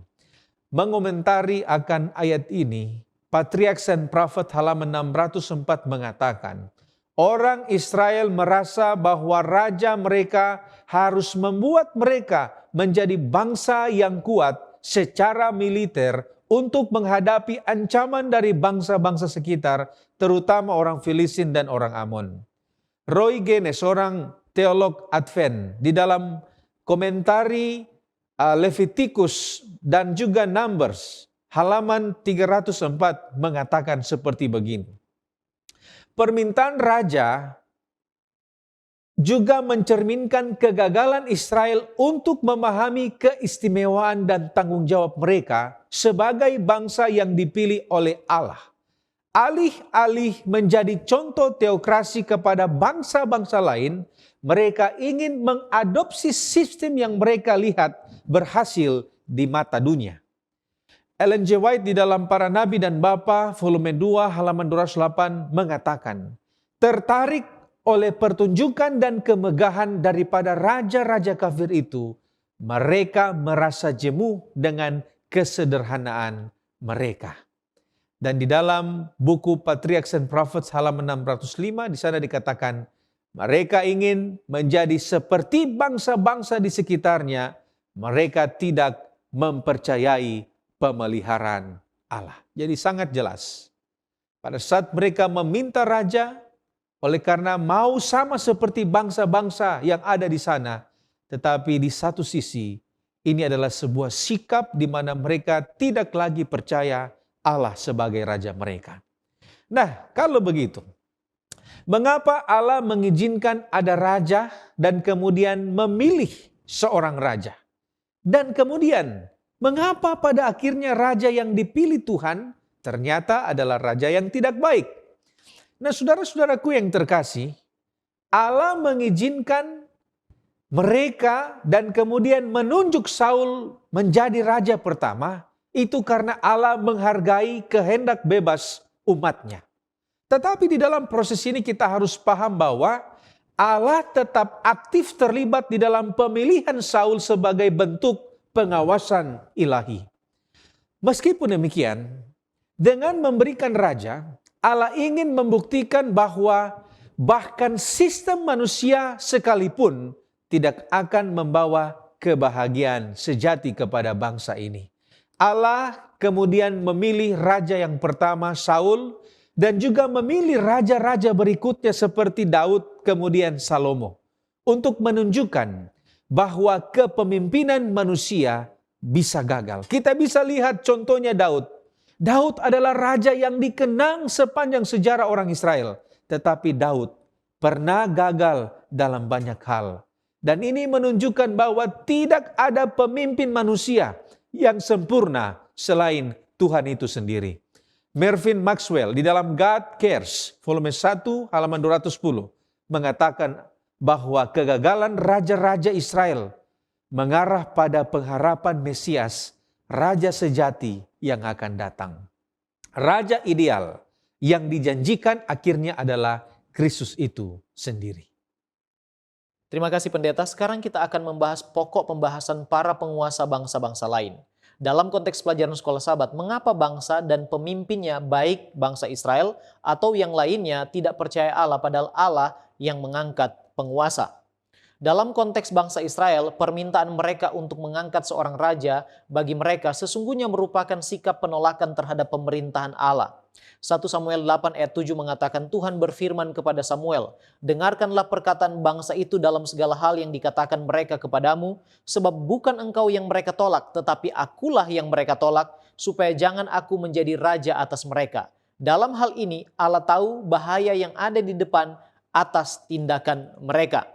Mengomentari akan ayat ini, Patriarchs and Prophet halaman 604 mengatakan, orang Israel merasa bahwa raja mereka harus membuat mereka menjadi bangsa yang kuat secara militer untuk menghadapi ancaman dari bangsa-bangsa sekitar, terutama orang Filistin dan orang Amon. Roy Gene, seorang teolog Advent, di dalam komentari Leviticus dan juga Numbers halaman 304 mengatakan seperti begini. Permintaan raja juga mencerminkan kegagalan Israel untuk memahami keistimewaan dan tanggung jawab mereka sebagai bangsa yang dipilih oleh Allah. Alih-alih menjadi contoh teokrasi kepada bangsa-bangsa lain, mereka ingin mengadopsi sistem yang mereka lihat berhasil di mata dunia. Ellen G. White di dalam Para Nabi dan Bapa volume 2 halaman 208 mengatakan, tertarik oleh pertunjukan dan kemegahan daripada raja-raja kafir itu, mereka merasa jemu dengan kesederhanaan mereka. Dan di dalam buku Patriarchs and Prophets halaman 605 di sana dikatakan, mereka ingin menjadi seperti bangsa-bangsa di sekitarnya. Mereka tidak mempercayai pemeliharaan Allah. Jadi sangat jelas. Pada saat mereka meminta raja, oleh karena mau sama seperti bangsa-bangsa yang ada di sana. Tetapi di satu sisi, ini adalah sebuah sikap di mana mereka tidak lagi percaya Allah sebagai raja mereka. Nah, kalau begitu, mengapa Allah mengizinkan ada raja dan kemudian memilih seorang raja? Dan kemudian, mengapa pada akhirnya raja yang dipilih Tuhan ternyata adalah raja yang tidak baik? Nah, saudara-saudaraku yang terkasih, Allah mengizinkan mereka dan kemudian menunjuk Saul menjadi raja pertama, itu karena Allah menghargai kehendak bebas umatnya. Tetapi di dalam proses ini kita harus paham bahwa Allah tetap aktif terlibat di dalam pemilihan Saul sebagai bentuk pengawasan ilahi. Meskipun demikian, dengan memberikan raja, Allah ingin membuktikan bahwa bahkan sistem manusia sekalipun tidak akan membawa kebahagiaan sejati kepada bangsa ini. Allah kemudian memilih raja yang pertama, Saul, dan juga memilih raja-raja berikutnya seperti Daud, kemudian Salomo, untuk menunjukkan bahwa kepemimpinan manusia bisa gagal. Kita bisa lihat contohnya Daud. Daud adalah raja yang dikenang sepanjang sejarah orang Israel. Tetapi Daud pernah gagal dalam banyak hal. Dan ini menunjukkan bahwa tidak ada pemimpin manusia yang sempurna selain Tuhan itu sendiri. Mervyn Maxwell di dalam God Cares, volume 1 halaman 210, mengatakan bahwa kegagalan raja-raja Israel mengarah pada pengharapan Mesias, raja sejati yang akan datang. Raja ideal yang dijanjikan akhirnya adalah Kristus itu sendiri. Terima kasih pendeta. Sekarang kita akan membahas pokok pembahasan para penguasa bangsa-bangsa lain. Dalam konteks pelajaran sekolah sahabat, mengapa bangsa dan pemimpinnya baik bangsa Israel atau yang lainnya tidak percaya Allah padahal Allah yang mengangkat penguasa? Dalam konteks bangsa Israel, permintaan mereka untuk mengangkat seorang raja bagi mereka sesungguhnya merupakan sikap penolakan terhadap pemerintahan Allah. 1 Samuel 8 ayat 7 mengatakan Tuhan berfirman kepada Samuel, dengarkanlah perkataan bangsa itu dalam segala hal yang dikatakan mereka kepadamu, sebab bukan engkau yang mereka tolak, tetapi akulah yang mereka tolak, supaya jangan aku menjadi raja atas mereka. Dalam hal ini Allah tahu bahaya yang ada di depan atas tindakan mereka.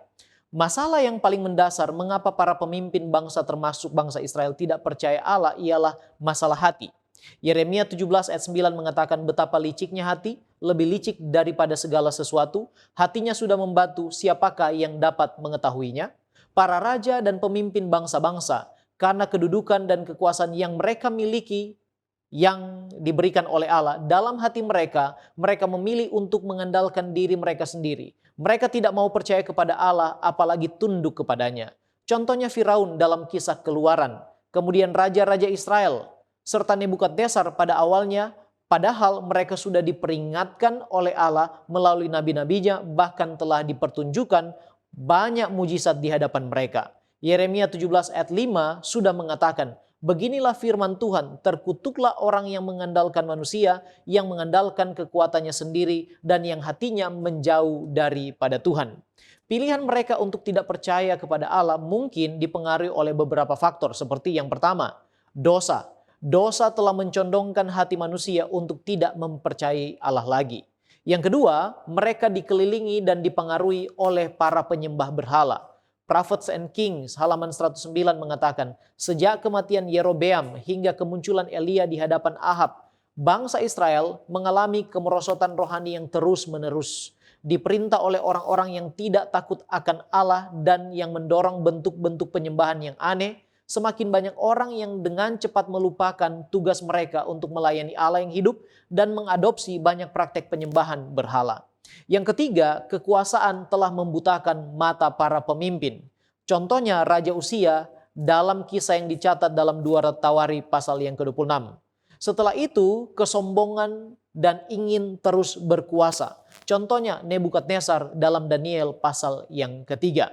Masalah yang paling mendasar mengapa para pemimpin bangsa termasuk bangsa Israel tidak percaya Allah ialah masalah hati. Yeremia 17 ayat 9 mengatakan betapa liciknya hati, lebih licik daripada segala sesuatu. Hatinya sudah membatu, siapakah yang dapat mengetahuinya? Para raja dan pemimpin bangsa-bangsa, karena kedudukan dan kekuasaan yang mereka miliki, yang diberikan oleh Allah, dalam hati mereka, mereka memilih untuk mengandalkan diri mereka sendiri. Mereka tidak mau percaya kepada Allah, apalagi tunduk kepadanya. Contohnya Firaun dalam kisah Keluaran, kemudian raja-raja Israel, serta Nebukadnezar pada awalnya, padahal mereka sudah diperingatkan oleh Allah melalui nabi-nabinya, bahkan telah dipertunjukkan banyak mujizat di hadapan mereka. Yeremia 17 ayat 5 sudah mengatakan, beginilah firman Tuhan, terkutuklah orang yang mengandalkan manusia, yang mengandalkan kekuatannya sendiri, dan yang hatinya menjauh daripada Tuhan. Pilihan mereka untuk tidak percaya kepada Allah mungkin dipengaruhi oleh beberapa faktor, seperti yang pertama, dosa. Dosa telah mencondongkan hati manusia untuk tidak mempercayai Allah lagi. Yang kedua, mereka dikelilingi dan dipengaruhi oleh para penyembah berhala. Prophets and Kings halaman 109 mengatakan, sejak kematian Yerobeam hingga kemunculan Elia di hadapan Ahab, bangsa Israel mengalami kemerosotan rohani yang terus-menerus. Diperintah oleh orang-orang yang tidak takut akan Allah dan yang mendorong bentuk-bentuk penyembahan yang aneh, semakin banyak orang yang dengan cepat melupakan tugas mereka untuk melayani Allah yang hidup dan mengadopsi banyak praktek penyembahan berhala. Yang ketiga, kekuasaan telah membutakan mata para pemimpin. Contohnya Raja Usia dalam kisah yang dicatat dalam 2 Tawari pasal yang ke-26. Setelah itu, kesombongan dan ingin terus berkuasa. Contohnya Nebukadnezar dalam Daniel pasal yang ketiga.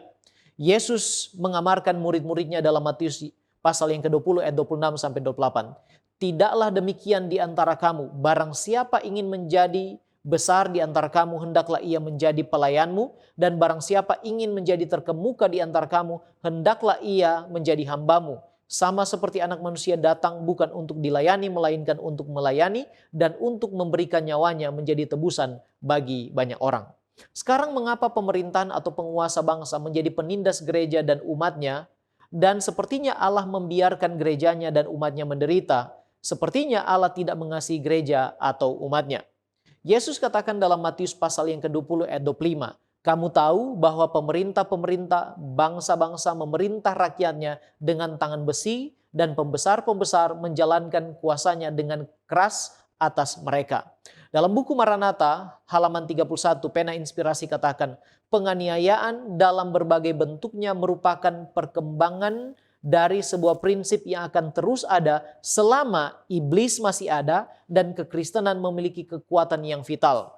Yesus mengamarkan murid-muridnya dalam Matius pasal yang ke-20 ayat 26 sampai 28. Tidaklah demikian di antara kamu, barang siapa ingin menjadi besar di antara kamu, hendaklah ia menjadi pelayanmu, dan barang siapa ingin menjadi terkemuka di antara kamu, hendaklah ia menjadi hambamu. Sama seperti Anak Manusia datang bukan untuk dilayani, melainkan untuk melayani dan untuk memberikan nyawanya menjadi tebusan bagi banyak orang. Sekarang mengapa pemerintahan atau penguasa bangsa menjadi penindas gereja dan umatnya, dan sepertinya Allah membiarkan gerejanya dan umatnya menderita? Sepertinya Allah tidak mengasihi gereja atau umatnya. Yesus katakan dalam Matius pasal yang ke-20 ayat 25, kamu tahu bahwa pemerintah-pemerintah bangsa-bangsa memerintah rakyatnya dengan tangan besi, dan pembesar-pembesar menjalankan kuasanya dengan keras atas mereka. Dalam buku Maranatha halaman 31, pena inspirasi katakan, penganiayaan dalam berbagai bentuknya merupakan perkembangan dari sebuah prinsip yang akan terus ada selama iblis masih ada dan kekristenan memiliki kekuatan yang vital.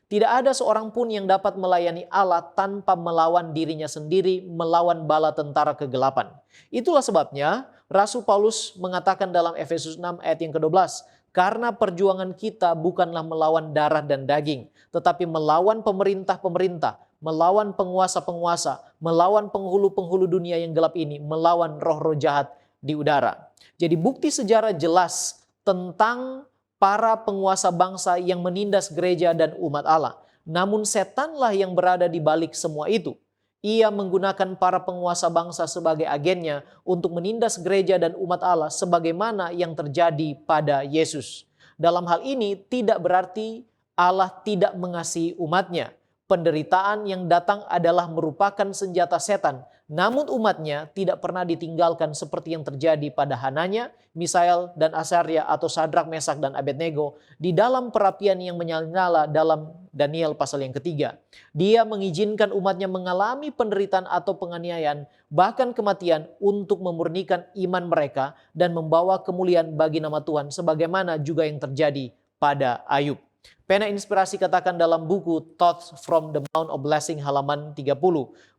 Tidak ada seorang pun yang dapat melayani Allah tanpa melawan dirinya sendiri, melawan bala tentara kegelapan. Itulah sebabnya Rasul Paulus mengatakan dalam Efesus 6 ayat yang ke-12, karena perjuangan kita bukanlah melawan darah dan daging, tetapi melawan pemerintah-pemerintah, melawan penguasa-penguasa, melawan penghulu-penghulu dunia yang gelap ini, melawan roh-roh jahat di udara. Jadi bukti sejarah jelas tentang para penguasa bangsa yang menindas gereja dan umat Allah. Namun setanlah yang berada di balik semua itu. Ia menggunakan para penguasa bangsa sebagai agennya untuk menindas gereja dan umat Allah sebagaimana yang terjadi pada Yesus. Dalam hal ini tidak berarti Allah tidak mengasihi umatnya. Penderitaan yang datang adalah merupakan senjata setan, namun umatnya tidak pernah ditinggalkan seperti yang terjadi pada Hananya, Misael, dan Azaria atau Sadrak, Mesak, dan Abednego di dalam perapian yang menyala dalam Daniel pasal yang ketiga. Dia mengizinkan umatnya mengalami penderitaan atau penganiayaan, bahkan kematian untuk memurnikan iman mereka dan membawa kemuliaan bagi nama Tuhan sebagaimana juga yang terjadi pada Ayub. Pena inspirasi katakan dalam buku Thoughts from the Mount of Blessing halaman 30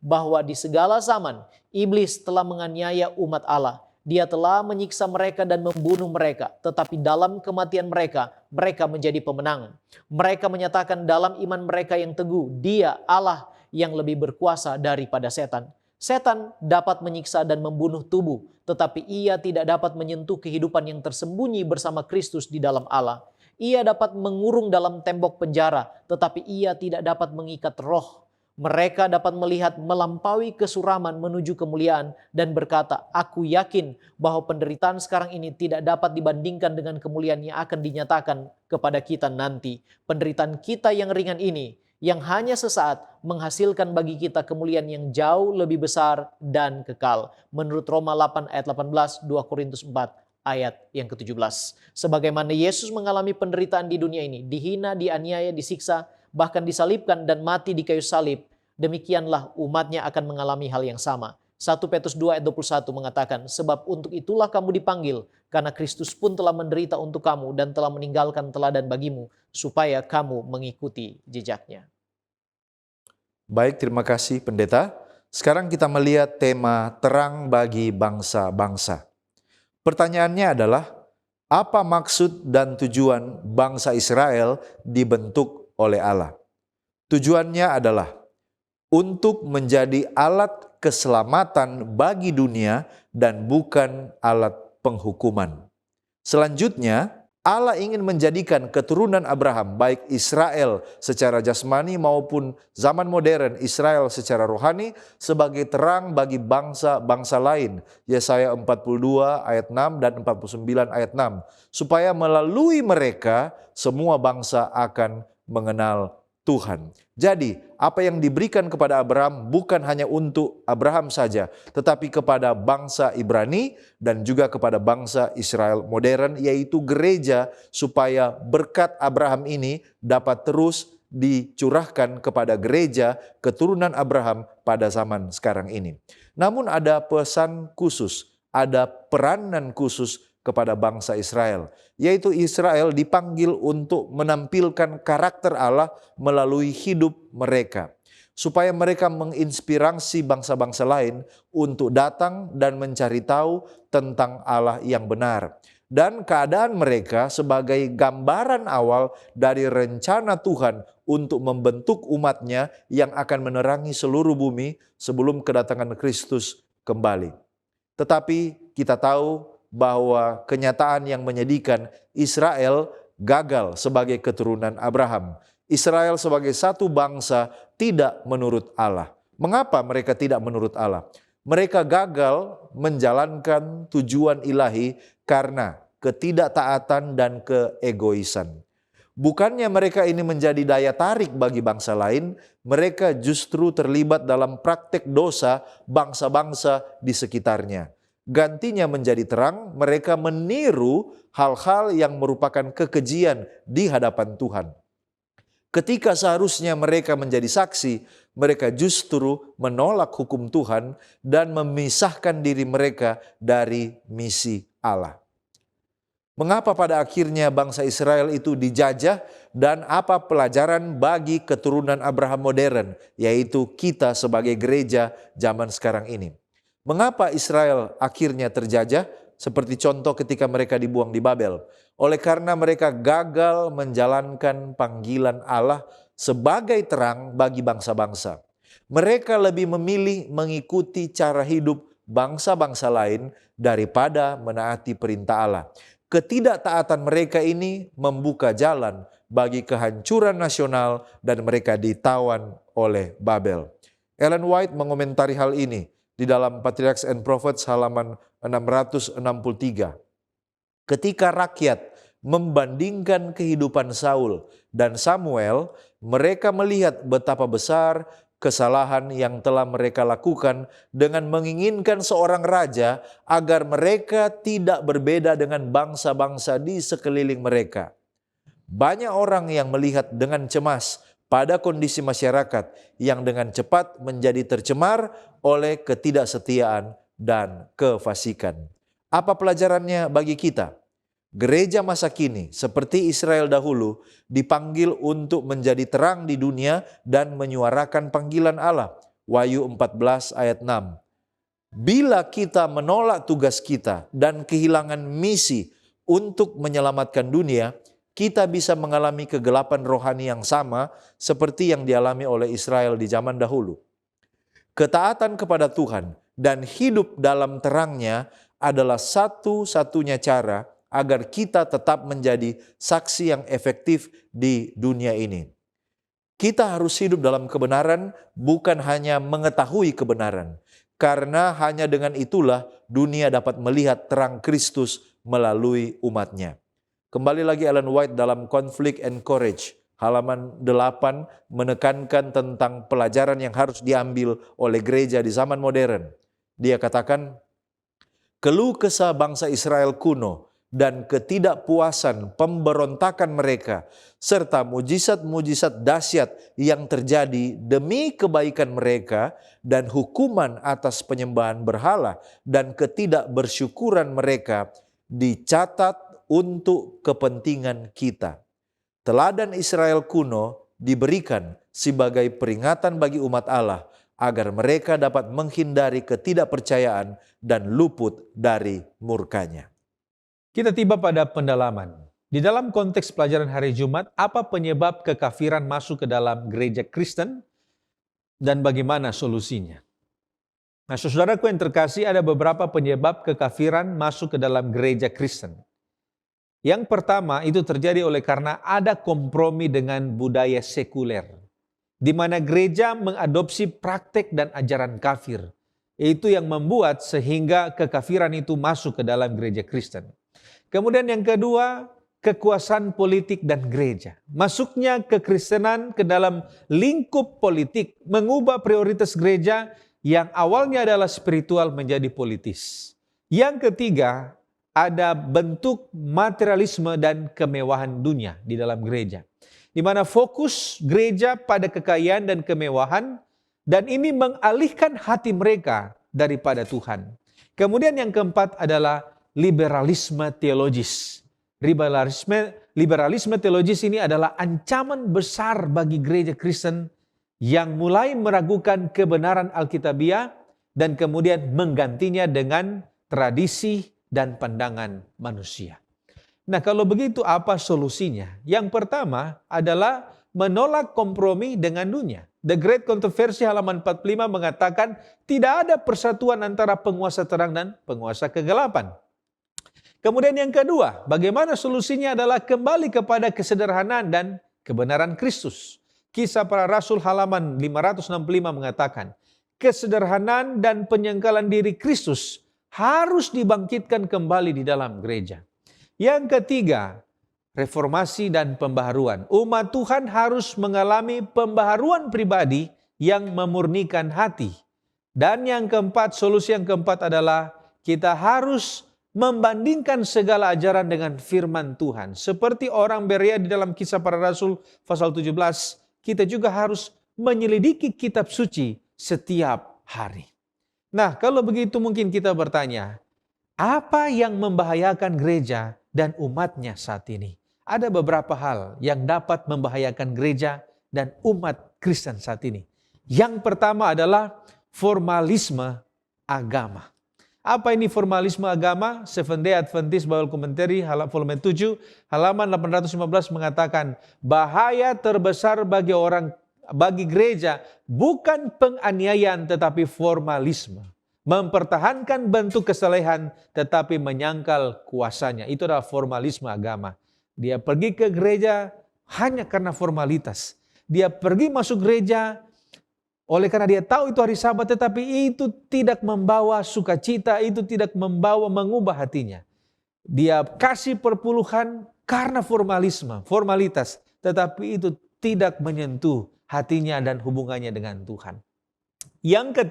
bahwa di segala zaman iblis telah menganiaya umat Allah. Dia telah menyiksa mereka dan membunuh mereka, tetapi dalam kematian mereka, mereka menjadi pemenang. Mereka menyatakan dalam iman mereka yang teguh, Dia Allah yang lebih berkuasa daripada setan. Setan dapat menyiksa dan membunuh tubuh, tetapi ia tidak dapat menyentuh kehidupan yang tersembunyi bersama Kristus di dalam Allah. Ia dapat mengurung dalam tembok penjara, tetapi ia tidak dapat mengikat roh. Mereka dapat melihat melampaui kesuraman menuju kemuliaan dan berkata, aku yakin bahwa penderitaan sekarang ini tidak dapat dibandingkan dengan kemuliaan yang akan dinyatakan kepada kita nanti. Penderitaan kita yang ringan ini, yang hanya sesaat, menghasilkan bagi kita kemuliaan yang jauh lebih besar dan kekal. Menurut Roma 8 ayat 18, 2 Korintus 4 ayat yang ke-17. Sebagaimana Yesus mengalami penderitaan di dunia ini, dihina, dianiaya, disiksa, bahkan disalibkan dan mati di kayu salib, demikianlah umatnya akan mengalami hal yang sama. 1 Petrus 2 ayat 21 mengatakan, sebab untuk itulah kamu dipanggil, karena Kristus pun telah menderita untuk kamu dan telah meninggalkan teladan bagimu, supaya kamu mengikuti jejaknya. Baik, terima kasih pendeta. Sekarang kita melihat tema terang bagi bangsa-bangsa. Pertanyaannya adalah, apa maksud dan tujuan bangsa Israel dibentuk oleh Allah? Tujuannya adalah untuk menjadi alat keselamatan bagi dunia dan bukan alat penghukuman. Selanjutnya, Allah ingin menjadikan keturunan Abraham, baik Israel secara jasmani maupun zaman modern Israel secara rohani, sebagai terang bagi bangsa-bangsa lain. Yesaya 42 ayat 6 dan 49 ayat 6. Supaya melalui mereka semua bangsa akan mengenal Tuhan. Jadi, apa yang diberikan kepada Abraham bukan hanya untuk Abraham saja, tetapi kepada bangsa Ibrani dan juga kepada bangsa Israel modern, yaitu gereja, supaya berkat Abraham ini dapat terus dicurahkan kepada gereja keturunan Abraham pada zaman sekarang ini. Namun ada pesan khusus, ada peranan khusus kepada bangsa Israel, yaitu Israel dipanggil untuk menampilkan karakter Allah melalui hidup mereka, supaya mereka menginspirasi bangsa-bangsa lain untuk datang dan mencari tahu tentang Allah yang benar. Dan keadaan mereka sebagai gambaran awal dari rencana Tuhan untuk membentuk umatnya yang akan menerangi seluruh bumi sebelum kedatangan Kristus kembali. Tetapi kita tahu bahwa kenyataan yang menyedihkan, Israel gagal sebagai keturunan Abraham. Israel sebagai satu bangsa tidak menurut Allah. Mengapa mereka tidak menurut Allah? Mereka gagal menjalankan tujuan ilahi karena ketidaktaatan dan keegoisan. Bukannya mereka ini menjadi daya tarik bagi bangsa lain, mereka justru terlibat dalam praktek dosa bangsa-bangsa di sekitarnya. Gantinya menjadi terang, mereka meniru hal-hal yang merupakan kekejian di hadapan Tuhan. Ketika seharusnya mereka menjadi saksi, mereka justru menolak hukum Tuhan dan memisahkan diri mereka dari misi Allah. Mengapa pada akhirnya bangsa Israel itu dijajah dan apa pelajaran bagi keturunan Abraham modern, yaitu kita sebagai gereja zaman sekarang ini? Mengapa Israel akhirnya terjajah? Seperti contoh ketika mereka dibuang di Babel. Oleh karena mereka gagal menjalankan panggilan Allah sebagai terang bagi bangsa-bangsa. Mereka lebih memilih mengikuti cara hidup bangsa-bangsa lain daripada menaati perintah Allah. Ketidaktaatan mereka ini membuka jalan bagi kehancuran nasional dan mereka ditawan oleh Babel. Ellen White mengomentari hal ini di dalam Patriarchs and Prophets halaman 663. Ketika rakyat membandingkan kehidupan Saul dan Samuel, mereka melihat betapa besar kesalahan yang telah mereka lakukan dengan menginginkan seorang raja agar mereka tidak berbeda dengan bangsa-bangsa di sekeliling mereka. Banyak orang yang melihat dengan cemas pada kondisi masyarakat yang dengan cepat menjadi tercemar oleh ketidaksetiaan dan kefasikan. Apa pelajarannya bagi kita? Gereja masa kini seperti Israel dahulu dipanggil untuk menjadi terang di dunia dan menyuarakan panggilan Allah. Wahyu 14 ayat 6. Bila kita menolak tugas kita dan kehilangan misi untuk menyelamatkan dunia, kita bisa mengalami kegelapan rohani yang sama seperti yang dialami oleh Israel di zaman dahulu. Ketaatan kepada Tuhan dan hidup dalam terangnya adalah satu-satunya cara agar kita tetap menjadi saksi yang efektif di dunia ini. Kita harus hidup dalam kebenaran, bukan hanya mengetahui kebenaran. Karena hanya dengan itulah dunia dapat melihat terang Kristus melalui umatnya. Kembali lagi Ellen White dalam Conflict and Courage, halaman 8 menekankan tentang pelajaran yang harus diambil oleh gereja di zaman modern. Dia katakan, keluh kesah bangsa Israel kuno dan ketidakpuasan pemberontakan mereka, serta mujizat-mujizat dahsyat yang terjadi demi kebaikan mereka dan hukuman atas penyembahan berhala dan ketidakbersyukuran mereka dicatat untuk kepentingan kita. Teladan Israel kuno diberikan sebagai peringatan bagi umat Allah agar mereka dapat menghindari ketidakpercayaan dan luput dari murkanya. Kita tiba pada pendalaman. Di dalam konteks pelajaran hari Jumat, apa penyebab kekafiran masuk ke dalam gereja Kristen dan bagaimana solusinya? Nah, saudaraku yang terkasih, ada beberapa penyebab kekafiran masuk ke dalam gereja Kristen. Yang pertama itu terjadi oleh karena ada kompromi dengan budaya sekuler, di mana gereja mengadopsi praktek dan ajaran kafir. Itu yang membuat sehingga kekafiran itu masuk ke dalam gereja Kristen. Kemudian yang kedua, kekuasaan politik dan gereja. Masuknya kekristenan ke dalam lingkup politik mengubah prioritas gereja yang awalnya adalah spiritual menjadi politis. Yang ketiga, ada bentuk materialisme dan kemewahan dunia di dalam gereja. di mana fokus gereja pada kekayaan dan kemewahan, dan ini mengalihkan hati mereka daripada Tuhan. Kemudian yang keempat adalah liberalisme teologis. Liberalisme teologis ini adalah ancaman besar bagi gereja Kristen yang mulai meragukan kebenaran Alkitabiah dan kemudian menggantinya dengan tradisi dan pandangan manusia. Nah, kalau begitu apa solusinya? Yang pertama adalah menolak kompromi dengan dunia. The Great Controversy halaman 45 mengatakan tidak ada persatuan antara penguasa terang dan penguasa kegelapan. Kemudian yang kedua, bagaimana solusinya adalah kembali kepada kesederhanaan dan kebenaran Kristus. Kisah Para Rasul halaman 565 mengatakan, kesederhanaan dan penyengkalan diri Kristus harus dibangkitkan kembali di dalam gereja. Yang ketiga, reformasi dan pembaharuan. Umat Tuhan harus mengalami pembaharuan pribadi yang memurnikan hati. Dan yang keempat, solusi yang keempat adalah kita harus membandingkan segala ajaran dengan firman Tuhan. Seperti orang Berea di dalam Kisah Para Rasul pasal 17, kita juga harus menyelidiki kitab suci setiap hari. Nah, kalau begitu mungkin kita bertanya, apa yang membahayakan gereja dan umatnya saat ini? Ada beberapa hal yang dapat membahayakan gereja dan umat Kristen saat ini. Yang pertama adalah formalisme agama. Apa ini formalisme agama? Seventh-day Adventist Bible Commentary volume 7 halaman 815 mengatakan bahaya terbesar bagi gereja bukan penganiayaan tetapi formalisme. Mempertahankan bentuk kesalehan tetapi menyangkal kuasanya. Itu adalah formalisme agama. Dia pergi ke gereja hanya karena formalitas. Dia pergi masuk gereja oleh karena dia tahu itu hari Sabat, tetapi itu tidak membawa sukacita, itu tidak mengubah hatinya. Dia kasih perpuluhan karena formalitas, tetapi itu tidak menyentuh hatinya dan hubungannya dengan Tuhan. Yang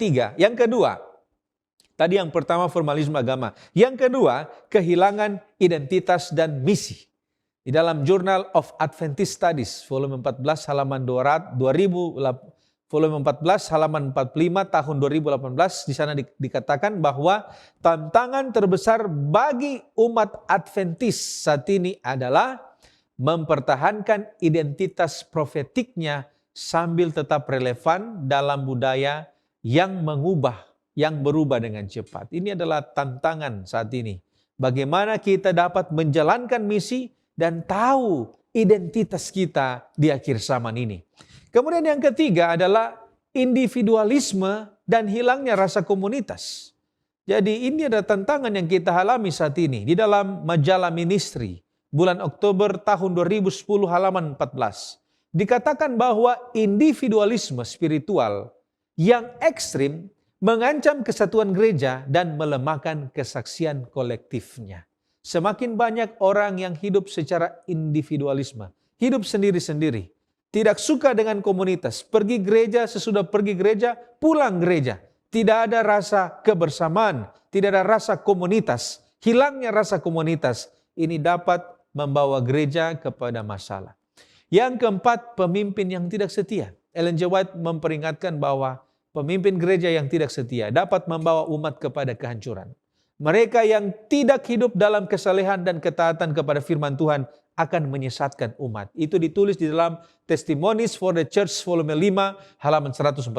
kedua, tadi yang pertama formalisme agama. Yang kedua, kehilangan identitas dan misi. Di dalam Journal of Adventist Studies, volume 14 halaman 2000, volume 14 halaman 45 tahun 2018, di sana dikatakan bahwa tantangan terbesar bagi umat Adventist saat ini adalah mempertahankan identitas profetiknya sambil tetap relevan dalam budaya yang berubah dengan cepat. Ini adalah tantangan saat ini. Bagaimana kita dapat menjalankan misi dan tahu identitas kita di akhir zaman ini. Kemudian yang ketiga adalah individualisme dan hilangnya rasa komunitas. Jadi ini adalah tantangan yang kita alami saat ini. Di dalam majalah Ministry, bulan Oktober tahun 2010 halaman 14. Dikatakan bahwa individualisme spiritual yang ekstrim mengancam kesatuan gereja dan melemahkan kesaksian kolektifnya. Semakin banyak orang yang hidup secara individualisme, hidup sendiri-sendiri. Tidak suka dengan komunitas, pergi gereja, sesudah pergi gereja, pulang gereja. Tidak ada rasa kebersamaan, tidak ada rasa komunitas. Hilangnya rasa komunitas, ini dapat membawa gereja kepada masalah. Yang keempat, pemimpin yang tidak setia. Ellen G. White memperingatkan bahwa pemimpin gereja yang tidak setia dapat membawa umat kepada kehancuran. Mereka yang tidak hidup dalam kesalehan dan ketaatan kepada firman Tuhan akan menyesatkan umat. Itu ditulis di dalam Testimonies for the Church volume 5 halaman 148.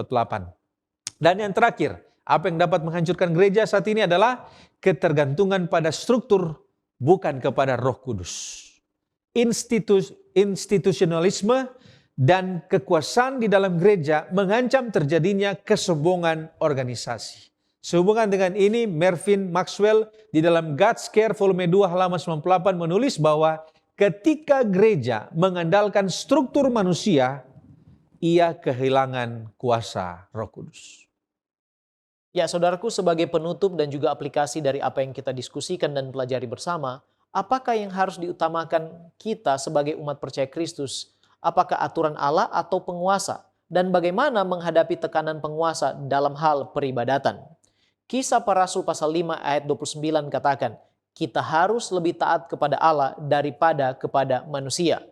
Dan yang terakhir, apa yang dapat menghancurkan gereja saat ini adalah ketergantungan pada struktur bukan kepada Roh Kudus. Institusionalisme dan kekuasaan di dalam gereja mengancam terjadinya kesombongan organisasi. Sehubungan dengan ini, Mervyn Maxwell di dalam God's Care volume 2 halaman 98 menulis bahwa ketika gereja mengandalkan struktur manusia, ia kehilangan kuasa Roh Kudus. Ya, saudaraku, sebagai penutup dan juga aplikasi dari apa yang kita diskusikan dan pelajari bersama, apakah yang harus diutamakan kita sebagai umat percaya Kristus? Apakah aturan Allah atau penguasa? Dan bagaimana menghadapi tekanan penguasa dalam hal peribadatan? Kisah Para Rasul pasal 5 ayat 29 katakan, kita harus lebih taat kepada Allah daripada kepada manusia.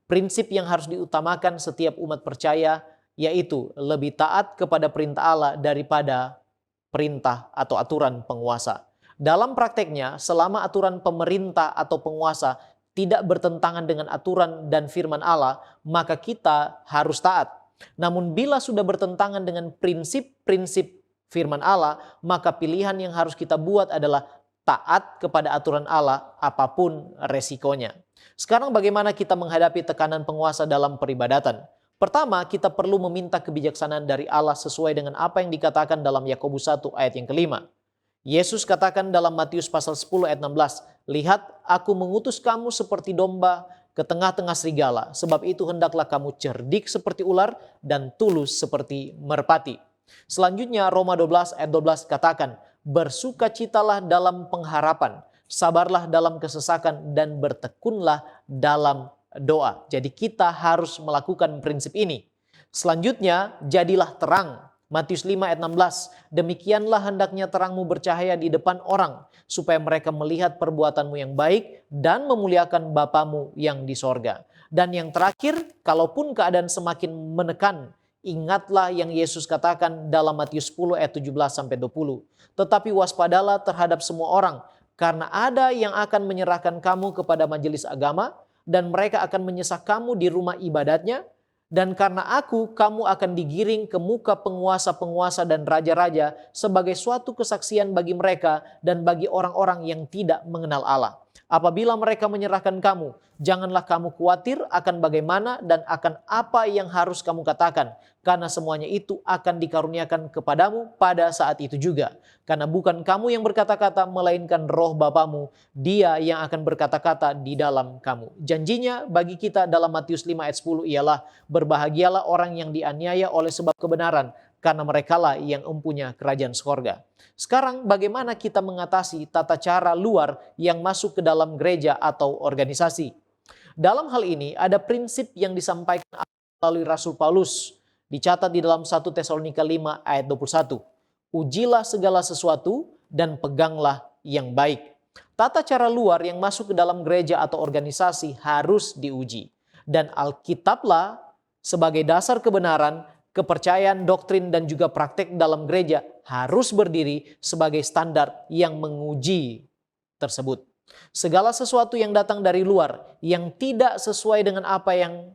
Prinsip yang harus diutamakan setiap umat percaya yaitu lebih taat kepada perintah Allah daripada perintah atau aturan penguasa. Dalam prakteknya, selama aturan pemerintah atau penguasa tidak bertentangan dengan aturan dan firman Allah, maka kita harus taat. Namun bila sudah bertentangan dengan prinsip-prinsip firman Allah, maka pilihan yang harus kita buat adalah taat kepada aturan Allah apapun resikonya. Sekarang bagaimana kita menghadapi tekanan penguasa dalam peribadatan? Pertama, kita perlu meminta kebijaksanaan dari Allah sesuai dengan apa yang dikatakan dalam Yakobus 1 ayat yang kelima. Yesus katakan dalam Matius pasal 10 ayat 16, "Lihat, aku mengutus kamu seperti domba ke tengah-tengah serigala, sebab itu hendaklah kamu cerdik seperti ular dan tulus seperti merpati." Selanjutnya Roma 12 ayat 12 katakan, "Bersukacitalah dalam pengharapan, sabarlah dalam kesesakan, dan bertekunlah dalam doa." Jadi kita harus melakukan prinsip ini. Selanjutnya, jadilah terang. Matius 5 ayat 16, "Demikianlah hendaknya terangmu bercahaya di depan orang, supaya mereka melihat perbuatanmu yang baik dan memuliakan Bapamu yang di sorga." Dan yang terakhir, kalaupun keadaan semakin menekan, ingatlah yang Yesus katakan dalam Matius 10 ayat 17-20. "Tetapi waspadalah terhadap semua orang, karena ada yang akan menyerahkan kamu kepada majelis agama, dan mereka akan menyesak kamu di rumah ibadatnya. Dan karena aku, kamu akan digiring ke muka penguasa-penguasa dan raja-raja sebagai suatu kesaksian bagi mereka dan bagi orang-orang yang tidak mengenal Allah. Apabila mereka menyerahkan kamu, janganlah kamu khawatir akan bagaimana dan akan apa yang harus kamu katakan, karena semuanya itu akan dikaruniakan kepadamu pada saat itu juga. Karena bukan kamu yang berkata-kata, melainkan Roh Bapamu, Dia yang akan berkata-kata di dalam kamu." Janjinya bagi kita dalam Matius 5 ayat 10 ialah, "Berbahagialah orang yang dianiaya oleh sebab kebenaran, karena merekalah yang mempunyai kerajaan sorga." Sekarang bagaimana kita mengatasi tata cara luar yang masuk ke dalam gereja atau organisasi? Dalam hal ini ada prinsip yang disampaikan melalui Rasul Paulus. Dicatat di dalam 1 Tesalonika 5 ayat 21. "Ujilah segala sesuatu dan peganglah yang baik." Tata cara luar yang masuk ke dalam gereja atau organisasi harus diuji. Dan Alkitablah sebagai dasar kebenaran, kepercayaan, doktrin, dan juga praktek dalam gereja harus berdiri sebagai standar yang menguji tersebut. Segala sesuatu yang datang dari luar yang tidak sesuai dengan apa yang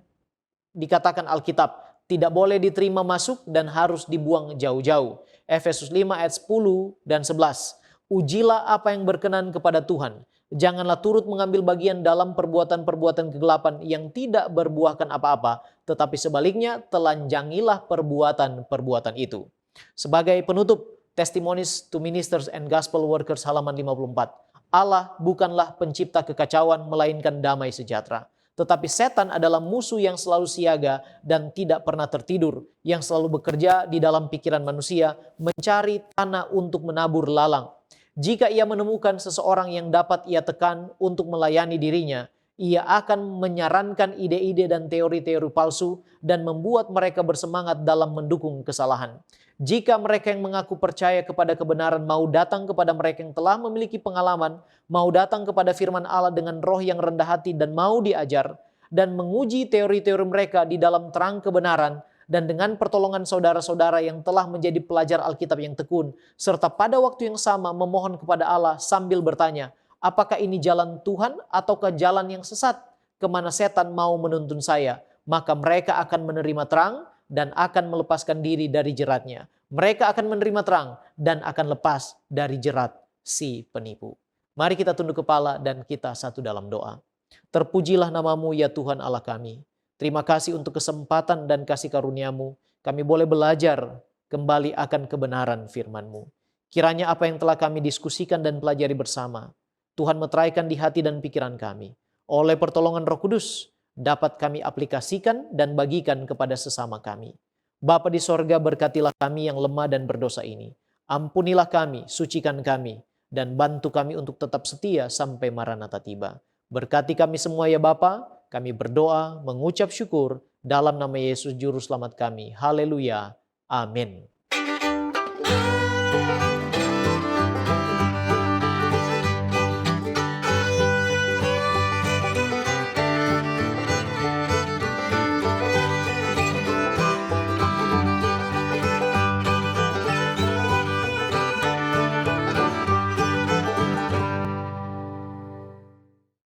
dikatakan Alkitab tidak boleh diterima masuk dan harus dibuang jauh-jauh. Efesus 5 ayat 10 dan 11. "Ujilah apa yang berkenan kepada Tuhan. Janganlah turut mengambil bagian dalam perbuatan-perbuatan kegelapan yang tidak berbuahkan apa-apa, tetapi sebaliknya telanjangilah perbuatan-perbuatan itu." Sebagai penutup, Testimonies to Ministers and Gospel Workers halaman 54. Allah bukanlah pencipta kekacauan melainkan damai sejahtera. Tetapi setan adalah musuh yang selalu siaga dan tidak pernah tertidur, yang selalu bekerja di dalam pikiran manusia, mencari tanah untuk menabur lalang. Jika ia menemukan seseorang yang dapat ia tekan untuk melayani dirinya, ia akan menyarankan ide-ide dan teori-teori palsu dan membuat mereka bersemangat dalam mendukung kesalahan. Jika mereka yang mengaku percaya kepada kebenaran mau datang kepada mereka yang telah memiliki pengalaman, mau datang kepada firman Allah dengan roh yang rendah hati dan mau diajar, dan menguji teori-teori mereka di dalam terang kebenaran, dan dengan pertolongan saudara-saudara yang telah menjadi pelajar Alkitab yang tekun, serta pada waktu yang sama memohon kepada Allah sambil bertanya, apakah ini jalan Tuhan ataukah jalan yang sesat? Kemana setan mau menuntun saya? Maka mereka akan menerima terang dan akan melepaskan diri dari jeratnya. Mereka akan menerima terang dan akan lepas dari jerat si penipu. Mari kita tunduk kepala dan kita satu dalam doa. Terpujilah namamu ya Tuhan Allah kami. Terima kasih untuk kesempatan dan kasih karunia-Mu. Kami boleh belajar kembali akan kebenaran firman-Mu. Kiranya apa yang telah kami diskusikan dan pelajari bersama, Tuhan meteraikan di hati dan pikiran kami. Oleh pertolongan Roh Kudus, dapat kami aplikasikan dan bagikan kepada sesama kami. Bapa di sorga, berkatilah kami yang lemah dan berdosa ini. Ampunilah kami, sucikan kami, dan bantu kami untuk tetap setia sampai Maranatha tiba. Berkati kami semua ya Bapa, kami berdoa, mengucap syukur, dalam nama Yesus Juru Selamat kami. Haleluya. Amin.